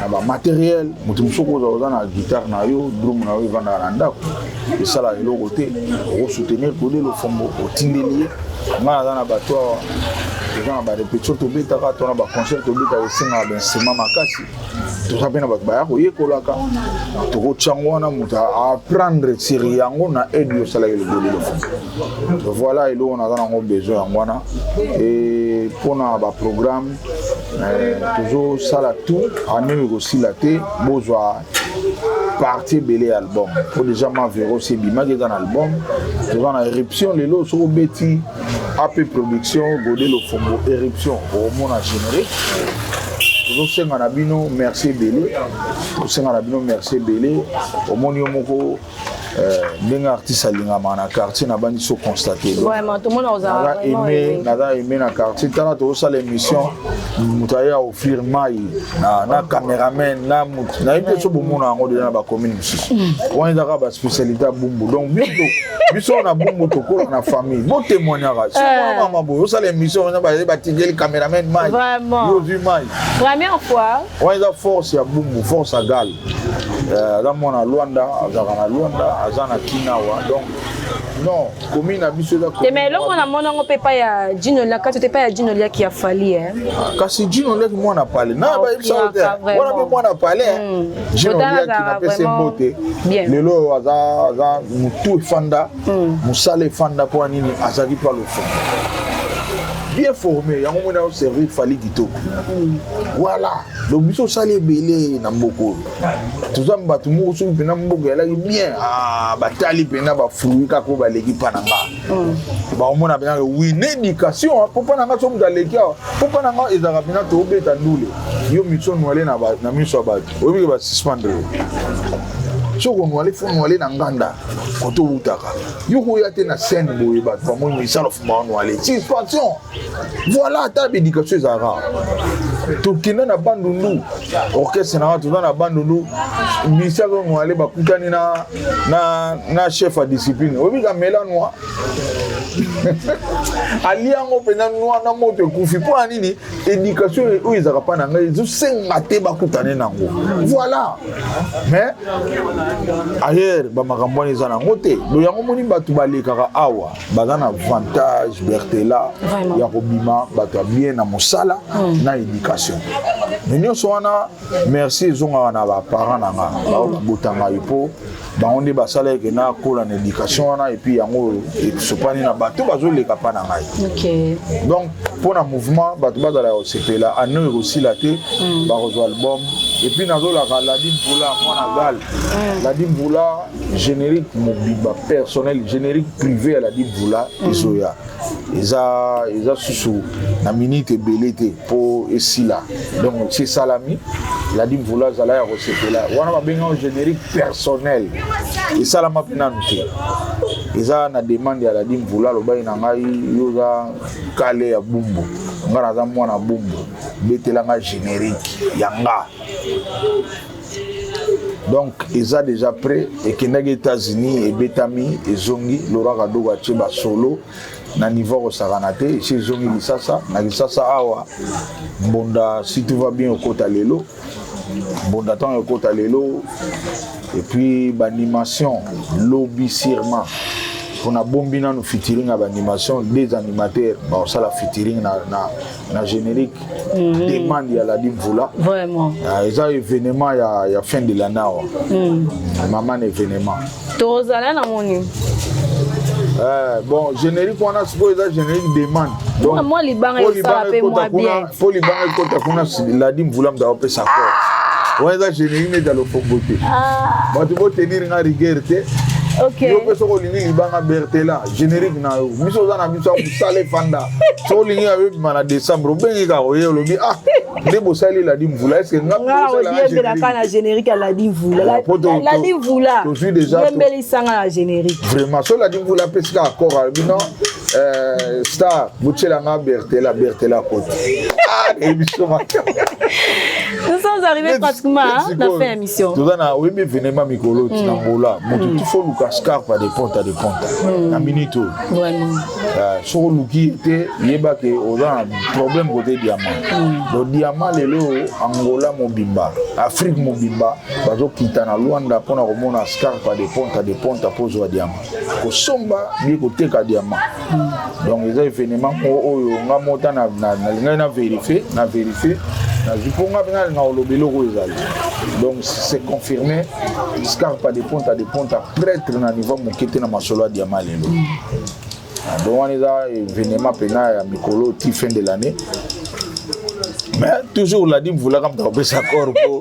na ba matériel mutu musoko oza na guitare na yo drum na yo vanda na ndako esala eloko te soutenir Godé Lofombo otindeli nga na bato eza na ba répétition tobetaka tona ba concert tobetaka esenga ba instrument makasi toza pe na bato baya koyekolaka tokotyango wana moto apprendre siri yango na aide yosalaki Godé Lofombo voilà eloko naza nango besoin yango wana e mpona baprogramme tozosala tout anemi kosila te bozwa partie ebele album po déjà mavero si ebimaki eza na album toza na éruption lelo soko obeti AP production Godé Lofombo éruption omona générique tozosenga na bino merci ebele tosenga na bino merci ebele omoni yo moko ndenge artiste alingama na quartier na bandi so constater vraiment tout le monde naza aimé na quartier tala tozosala émission moto aye offrir mai na caméraman na moto nayebi te so bomona yango deja na bacommune mosusu wana ezaka baspécialité ya bumbu donc biso na bumbu tokola na famille botémoignaka sona mama boye osala émission wana batigeli caméraman mai yozwi mai première fois wana eza force ya bumbu force ya gale aza mwana Luanda azaka na Luanda aza na Kinawa donc non commune à biso da mais eloko na mona ngo pepa ya Dino la kati te pa ya Dino la qui a falli kasi Dino la mwana pale na ba ibisa wana pe mwana pale Dino la qui na pese mbote lelo aza mutu fanda musale fanda po nini azaki pa le fond bien formé yango mona au service fali kitoko voilà donc biso sali belé na mboko tuzamba tumu so pena mboko ya laki bien batali pena ba fruit ka ko baleki pananga ba omona pena oui éducation po pananga so mudaleki po pananga ezaka pena to beta ndule yo miso nwale na miso ba obi ba suspendre soko nwale fo nwale na nganda koto utaka yuko yate na scène boye ba fa mo misalo fuma nwale suspension voilà ta éducation ezara to kina na bandundu orchestre na to na bandundu misalo nwale ba kutani na chef à discipline obi ka melanwa aliango pena noa na moto kufi po anini éducation o ezaka pa na ngai zo senga te ba kutane nango voilà mais ailleurs ba makambo ni zana ngote do yango moni batu balekaka awa bazana avantage bertela ya kobima batu bien na mosala na éducation nyo soana merci zonga na ba parents nanga ba botanga ipo ba onde basala ke na kola na éducation na et puis yango sopani na bato bazoleka pa na ngai OK donc pour un mouvement batu bazala au CPLA anu aussi la te ba rezo album et puis nazola la dimbula mwana gal la dimbula générique mobiba personnel générique privé à la dimbula isoya eza susu na minute belete pour esila donc c'est salami la dimbula zala ya CPLA wana ba benga générique personnel et salama pina nuke eza na demande ya la dimbula lo bayi na ngai yoza kale ya bumbu ngana za mwana bumbu betela nga générique yanga donc ils ont déjà prêt et que les États-Unis et Betami et Zongi Laura Kadoga Cheba solo na niveau au Saranate chez Zongi Lisasa na Lisasa awa bonda si tout va bien au Kota Lelo bonda temps au Kota Lelo et puis l'animation lobby sirma on a bombi na nous featuring à l'animation des animateurs bah ça la featuring na générique demande ya la dimvula vraiment ils ont événement ya fin de l'année maman événement tozala na moni bon générique on a supposé générique demande donc moi libanga ça paie moi bien pour libanga kota kuna la dimvula mda opé ça quoi ouais ça générique ne dalo foboté moi tu peux tenir na rigueur te OK yo peso ko lingi libanga bertela générique na yo miso za na miso sale fanda so lingi ave mana décembre bengi ka o yelo bi de bosali la dimvula est-ce que nga la générique à la dimvula la dimvula je suis déjà mbeli sanga la générique vraiment so la dimvula pesika accord bino star butchela nga bertela kote et biso Nous sommes arrivés pratiquement à la fin de l'émission. Tout ça, oui, mais venez ma micro, tu n'as pas là. Il faut le scarpe à des pontes à des pontes. Un minute. Vraiment. Sur le qui était, il y a un problème côté diamant. Le diamant, le lot, Angola, Mobimba, Afrique, Mobimba, parce qu'il y a un Luanda pour un scarpe à des pontes à poser au diamant. Au somba, il y a un diamant. Donc, les événements, on a monté à vérifier. Donc c'est confirmé, scarpe à des pontes à prêtre na niveau mokete na masolo diamant lelo. Donc on est à événement pénal à Mikolo ti fin de l'année. Mais toujours la dîme voulait comme trouver ça corps pour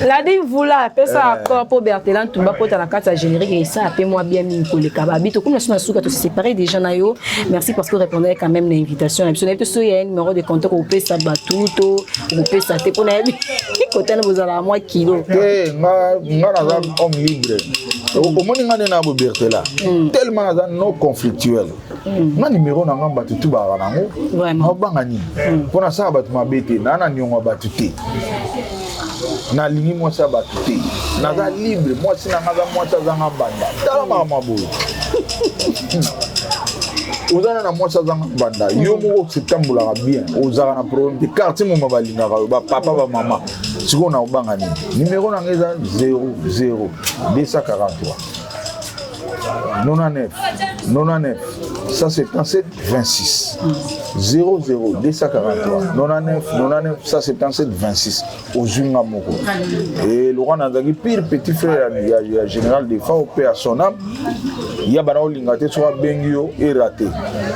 la dîme voulait faire ça corps pour Bertelan tout bas pour la carte générique et ça appelle moi bien Mikolo kababi to comme na souka to séparer des gens na yo. Merci parce que vous répondez quand même l'invitation. Et puis il y a un numéro de compte au pesa batuto, au pesa te pour na côté na vous allez à moi kilo. Eh nga homme libre. Au moni nga na bo Bertela. Tellement non conflictuel. Na numéro na ngamba tout ba nango. Vraiment. Banga ni. Pona ça ba mabete na nyonga batute. Na lingi moi ça batute. Na za libre moi sina nga moi ça za ngamba. Tala mama bo. Ozana na mwasa zanga banda yo mo septembre bien ozana na problème de quartier mo mabalinga ba papa ba mama siko na obanga ni numéro na ngeza 00 243 99 177 26 00 243 99 177 26 au Zunga Moko. Et Laurent Nazaki, pire petit frère, il y a général des fois au père à son âme. Il y a Barao Lingate soit Bengio et raté.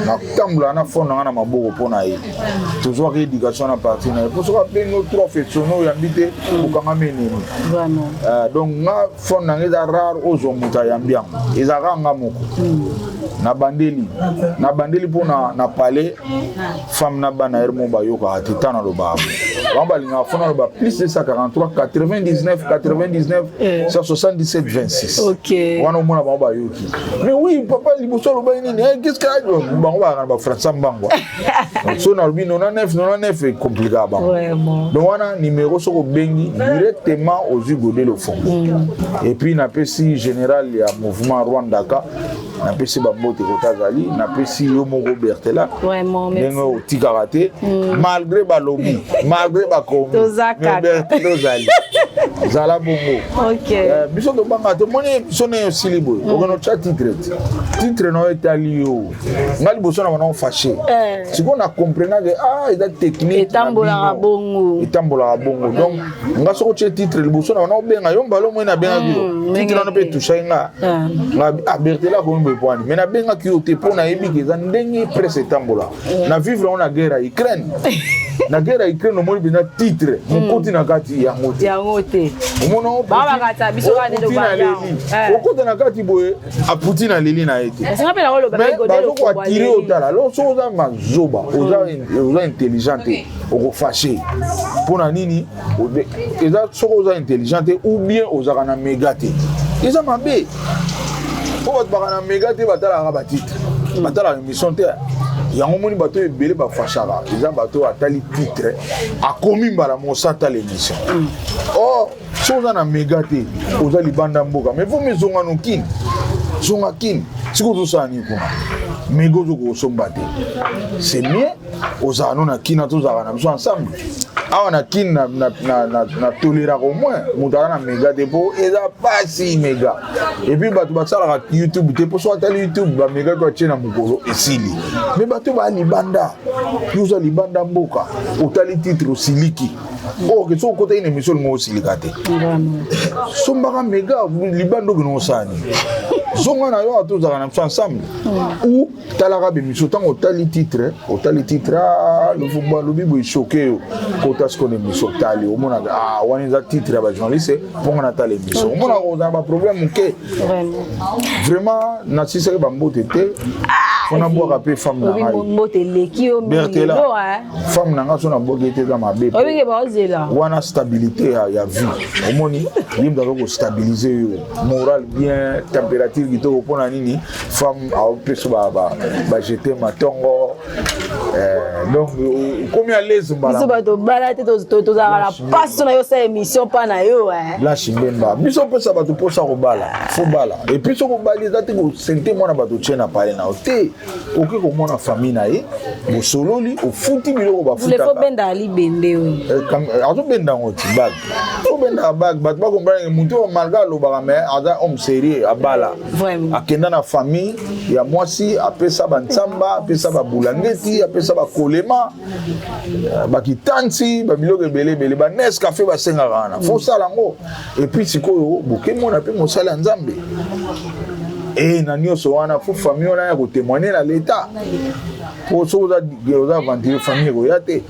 Na tambla na fond na maboko pona ye. Toujours rééducation à partir na. Pour soit Bengio trop fait sono yambite pour kamameni. Vraiment. Donc na fond na ngeza rare aux omuta yambiam. Ezara ngamoko. Na bandeli pour na palais femme na bana hermo bayoka atitana lo ba. Bamba linga fona lo ba plus de 143 99 177 26. OK. Wana mona bamba yoki. Mais oui, papa liboso lo ba nini? Qu'est-ce que bango ba français bango. Donc so na lobi 99 est compliqué ba. Vraiment. Donc wana numéro soko bengi directement aux Godé le fond. Et puis na pesi général ya mouvement Rwandaka na pesi ba moto kotazali na pesi yo mo Bertela. Vraiment merci. Nengo tikarate malgré ba lobby, malgré ba komi. Bertela zala bongo. OK. Biso to banga to moni biso ne silibo. Ogono chat titre no etalio. Ngali boso na wana fâché. Siko na comprendre que eza technique. Etambola bongo. Donc ngaso ko titre liboso na wana obenga yo mbalo mo na benga bio. Titre na pe toucher nga. Na Bertela ko mbe point. Mais na benga ki ote pona yebi ke za ndenge presse etambola. Na vivre on a guerre à Ukraine. Na guerre à Ukraine mo bina titre mon côté na kati ya ngote. Omono baba kata biso ka de banga. Okota na kati boye a Putin na leli na ete. Est-ce que la lo ba Godé ko attirer otala. Lo so za mazoba, oza intelligente, oko fâché. Pona nini? Eza soko oza intelligente ou bien oza na mégate. Eza mabe. Pour votre barana mégate batala ba titre. Batala émission te. Yango moni bato ebele ba fachara. Eza bato atali titre a komi mbala mo sata l'émission. Oh, chose na mégate, oza libanda mboka. Mais vous me zonga no kin. Zonga kin. Siko to sani kuna. Mego zo ko sombate. C'est mieux oza no na kina to za na biso ensemble. Awa na kin na tolera au moins mutana na mégate po eza pas si méga. Et puis bato basala YouTube te po so atali YouTube ba mégate ko tchena mukolo esili. Mais bato ba libanda. Yuza libanda mboka. Otali titre osiliki. Oh, que son côté une émission mo silikate. Sombaka méga libando que no sani. Zonga na yo atoza na ensemble. Ou talaka be miso tango otali titre le football lobi choqué kota ce qu'on est miso tali au mona wani za titre ba journaliste ponga na tali miso. Au mona ko za ba problème ke. Vraiment na sisa ba mbote te. Fona boka pe femme na ngai. Mbote leki o Bertela. Femme na nga so na boka te za mabe. Obi ke ba ozela. Wana stabilité ya vie. Au moni limba ko stabiliser moral bien, température qui to pona nini femme a peso ba jeter matongo Donc combien l'aise mbala biso bato bala te tozala passe na yo sa émission pa na yo la chimbemba biso pesa bato posa ko bala fo bala et puis so ko bali za te ko sente mona bato tchena pale na te oki ko mona famille na ye bo sololi o futi biloko ba futa le fo benda ali bende oui azo benda ngoti bag o benda bag bato ba comprendre mutu o malga lo ba mais aza homme sérieux abala vraiment akenda na famille ya mwasi apesa ba ntsamba apesa ba bulangeti apesa ba kolema ba kitansi ba biloko ebele ba nes café ba senga kana fo sala ngo et puis sikoyo boke mona pe mosala nzambe et na nyonso wana fo famille ona ya ko témoigner na l'état pour so za vendre famille ko yate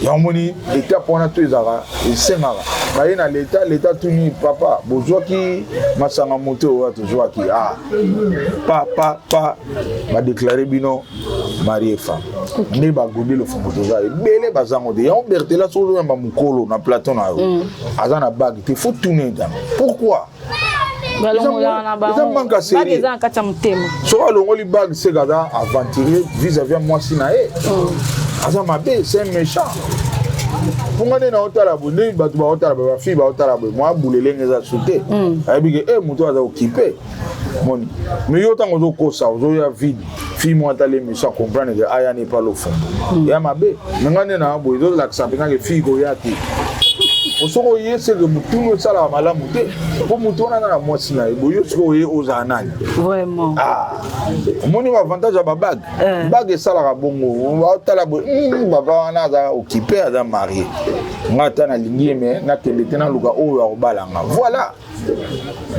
yamoni état pona to ezaka esengaka baye na l'état tuni papa bozwaki masanga moto wa tozwaki pa ba déclarer bino marié femme ne ba godi le fongo toza ebele bazango de yon bertela so ba mukolo na plateau na yo azana bag te faut tourner dame pourquoi so alongoli bag se gaza aventurer vis-à-vis mwasi na ye aza mabe c'est méchant pungane na otala bonde bato ba otala ba fille ba otala bo moi boulelenge za sauter ayebi ke muto aza occupé moni mais yo tango zo kosa zo ya vide fille moi tale mi sans comprendre que aya n'est pas le fond ya mabe ngane na bo zo la sapinga ke fille ko ya ti osoko yese que mutu sala malamu te po mutu na mwasi na bo yo soko ye ozanani vraiment moni avantage ya bag bag sala ka bongo ba tala bo baba na za occupé aza marié ngata na lingi mais na tele na luka o ya balanga voilà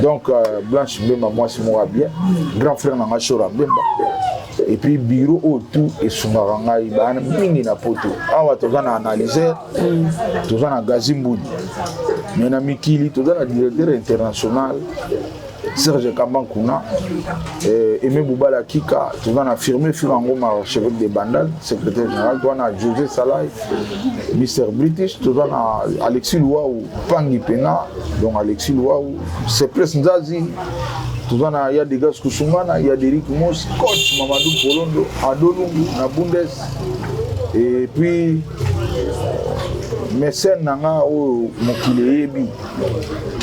donc Blanche Mbemba mwasi mo bien grand frère na ngashora Mbemba et puis bureau autour et sungaranga ibana mingi na poto awa tozana analyser tozana Gazimbudi mais na mikili tozana directeur international Serge Kambankuna Aimé Boubala Kika tozana firmé Firango archevêque des Bandal secrétaire général tozana José Salai Mr British tozana Alexis Louaou Pangi Pena donc Alexis Louaou c'est presque Nzazi tozana ya des gars kusungana ya Derrick Mos coach Mamadou Polondo Adolungu na Bundes et puis mécène nanga o mokili yebi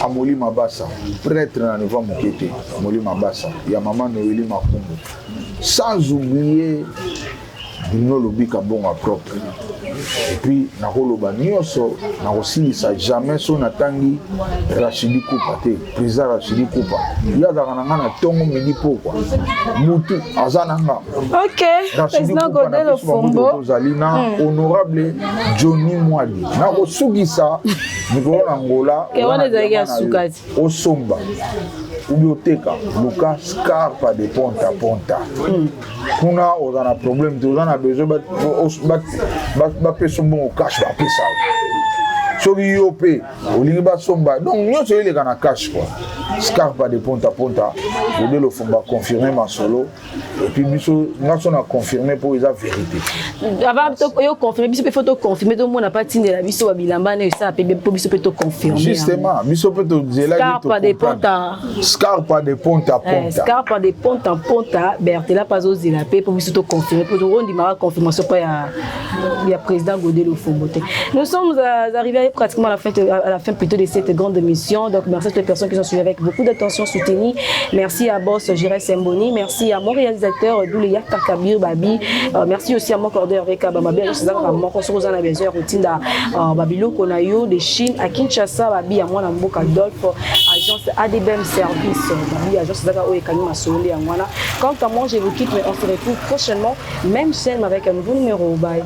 Amoli Mabassa prêtre na niveau mokete Amoli Mabassa ya maman Noélie Makumbu sans oublier Bruno Lobika bonga propre et puis na koloba nyonso na kosilisa jamais so natangi Rachidi Koupa te président Rachidi Koupa ya da kana na tongo midi pokwa mutu azananga OK président Godel Fombo Zalina honorable Johnny Mwadi na kosugisa mikolo na ngola ke wana zaga sukati osomba bibliothèque Lucas Scarpa de ponta ponta kuna ozana problème ozana besoin ba pesombo au cash ba pesa soki yo pe olingi basomba donc nyonso eleka na cash quoi Scarpa de ponta ponta Godel Ofomba confirmer ma solo et puis biso ngaso na confirmer pour esa vérité avant yo confirmer biso pe photo confirmer to mona pas tindela biso babilamba na esa pe biso pe to confirmer justement biso pe to zela Scarpa de ponta Scarpa de ponta ponta Scarpa de ponta ponta Bertela pas ozela pe pour biso to confirmer pour rondi ma confirmation pas ya président Godel Ofomba. Nous sommes arrivés pratiquement à la fin plutôt de cette grande émission. Donc merci à toutes les personnes qui sont suivies avec beaucoup d'attention soutenue. Merci à Boss Jéré Semboni, merci à mon réalisateur Douleya Kakabir Babi, merci aussi à mon coordinateur Reka Bamabi, je sais pas mon conseiller aux analyseurs routine da Babilo Konayo de Chine à Kinshasa Babi à moi na Mboka Adolphe agence ADBM service Babi agence Zaka Oekani Masole à moi là. Quant à moi je vous quitte mais on se retrouve prochainement même chaîne avec un nouveau numéro. Bye.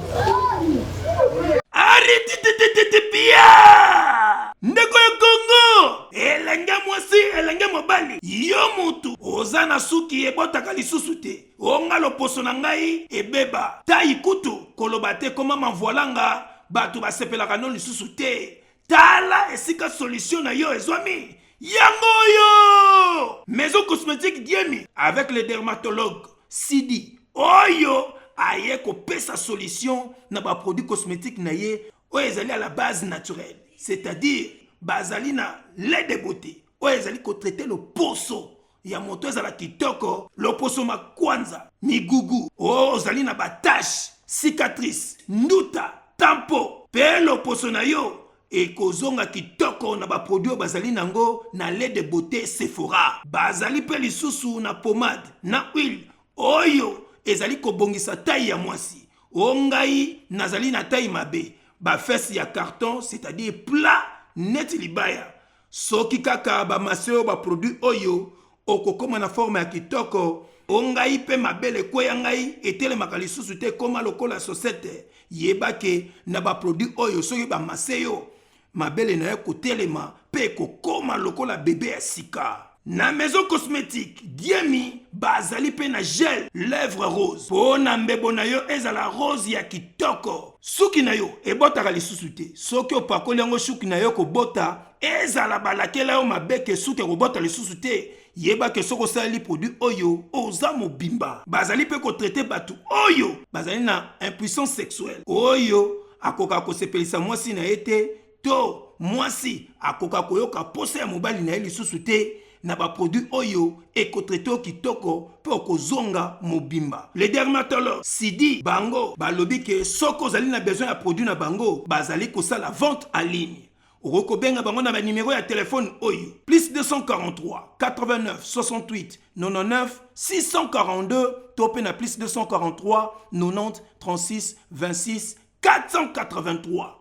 Pia ndeko ya Congo elenge mwasi elenge mobali yo mutu oza na suki ebotaka lisusu te onga loposo na ngai ebeba tai kutu koloba te koma mavoilanga bato basepelaka no lisusu te tala esika solution na yo ezwami yango yo maison cosmétique Diemi avec le dermatologue Sidi oyo aye kopesa solution na ba produit cosmétique na ye oyo ezali à la base naturelle, c'est-à-dire bazali na lait de beauté oyo ezali ko traiter le poso ya moto ezala kitoko le poso makwanza migugu oyo ozali na ba tache cicatrice, nduta, tampo, pe loposo na yo ekozonga kitoko na baproduit bazali nango na lait de beauté Sephora. Bazali pe lisusu na pomade na huile oyo ezali kobongisa taille ya mwasi. Ongai nazali na taille mabe, bafesi ya carton, c'est-à-dire plat net libaya. Soki kaka bamaseo baproduit oyo okokoma na forme ya kitoko, ongai pe mabele kweya ngai etelemaka lisusu te koma lokola sosete. Yebake na baproduit oyo soki bamaseo mabele na yo kotelema pe kokoma lokola bebe ya sika. Na maison cosmétique Diemi bazali pe na gel lèvres rose. Po na mbebo na yo ezala rose ya kitoko. Suki na yo ebotaka lisusu te. Soki opakoli yango suki na yo kobota ezala balakela yo mabeke suki kobota lisusu te. Yeba ke soko sali produit oyo oza mobimba. Bazali pe ko traiter batu oyo bazali na impuissance sexuelle. Oyo akoka ko sepelisa mwasi na ete to mwasi akoka koyoka pose ya mobali na lisusu te. Na ba produit oyo ekotraité kitoko pe okozonga mobimba. Les dermatologues Sidi bango balobi ke soko zali na besoin ya produit na bango bazali kosala vente en ligne. Oroko benga bango na ba numéro ya téléphone oyo plus 243 89 68 99 642 topé na plus 243 90 36 26 483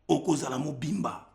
okozala mobimba.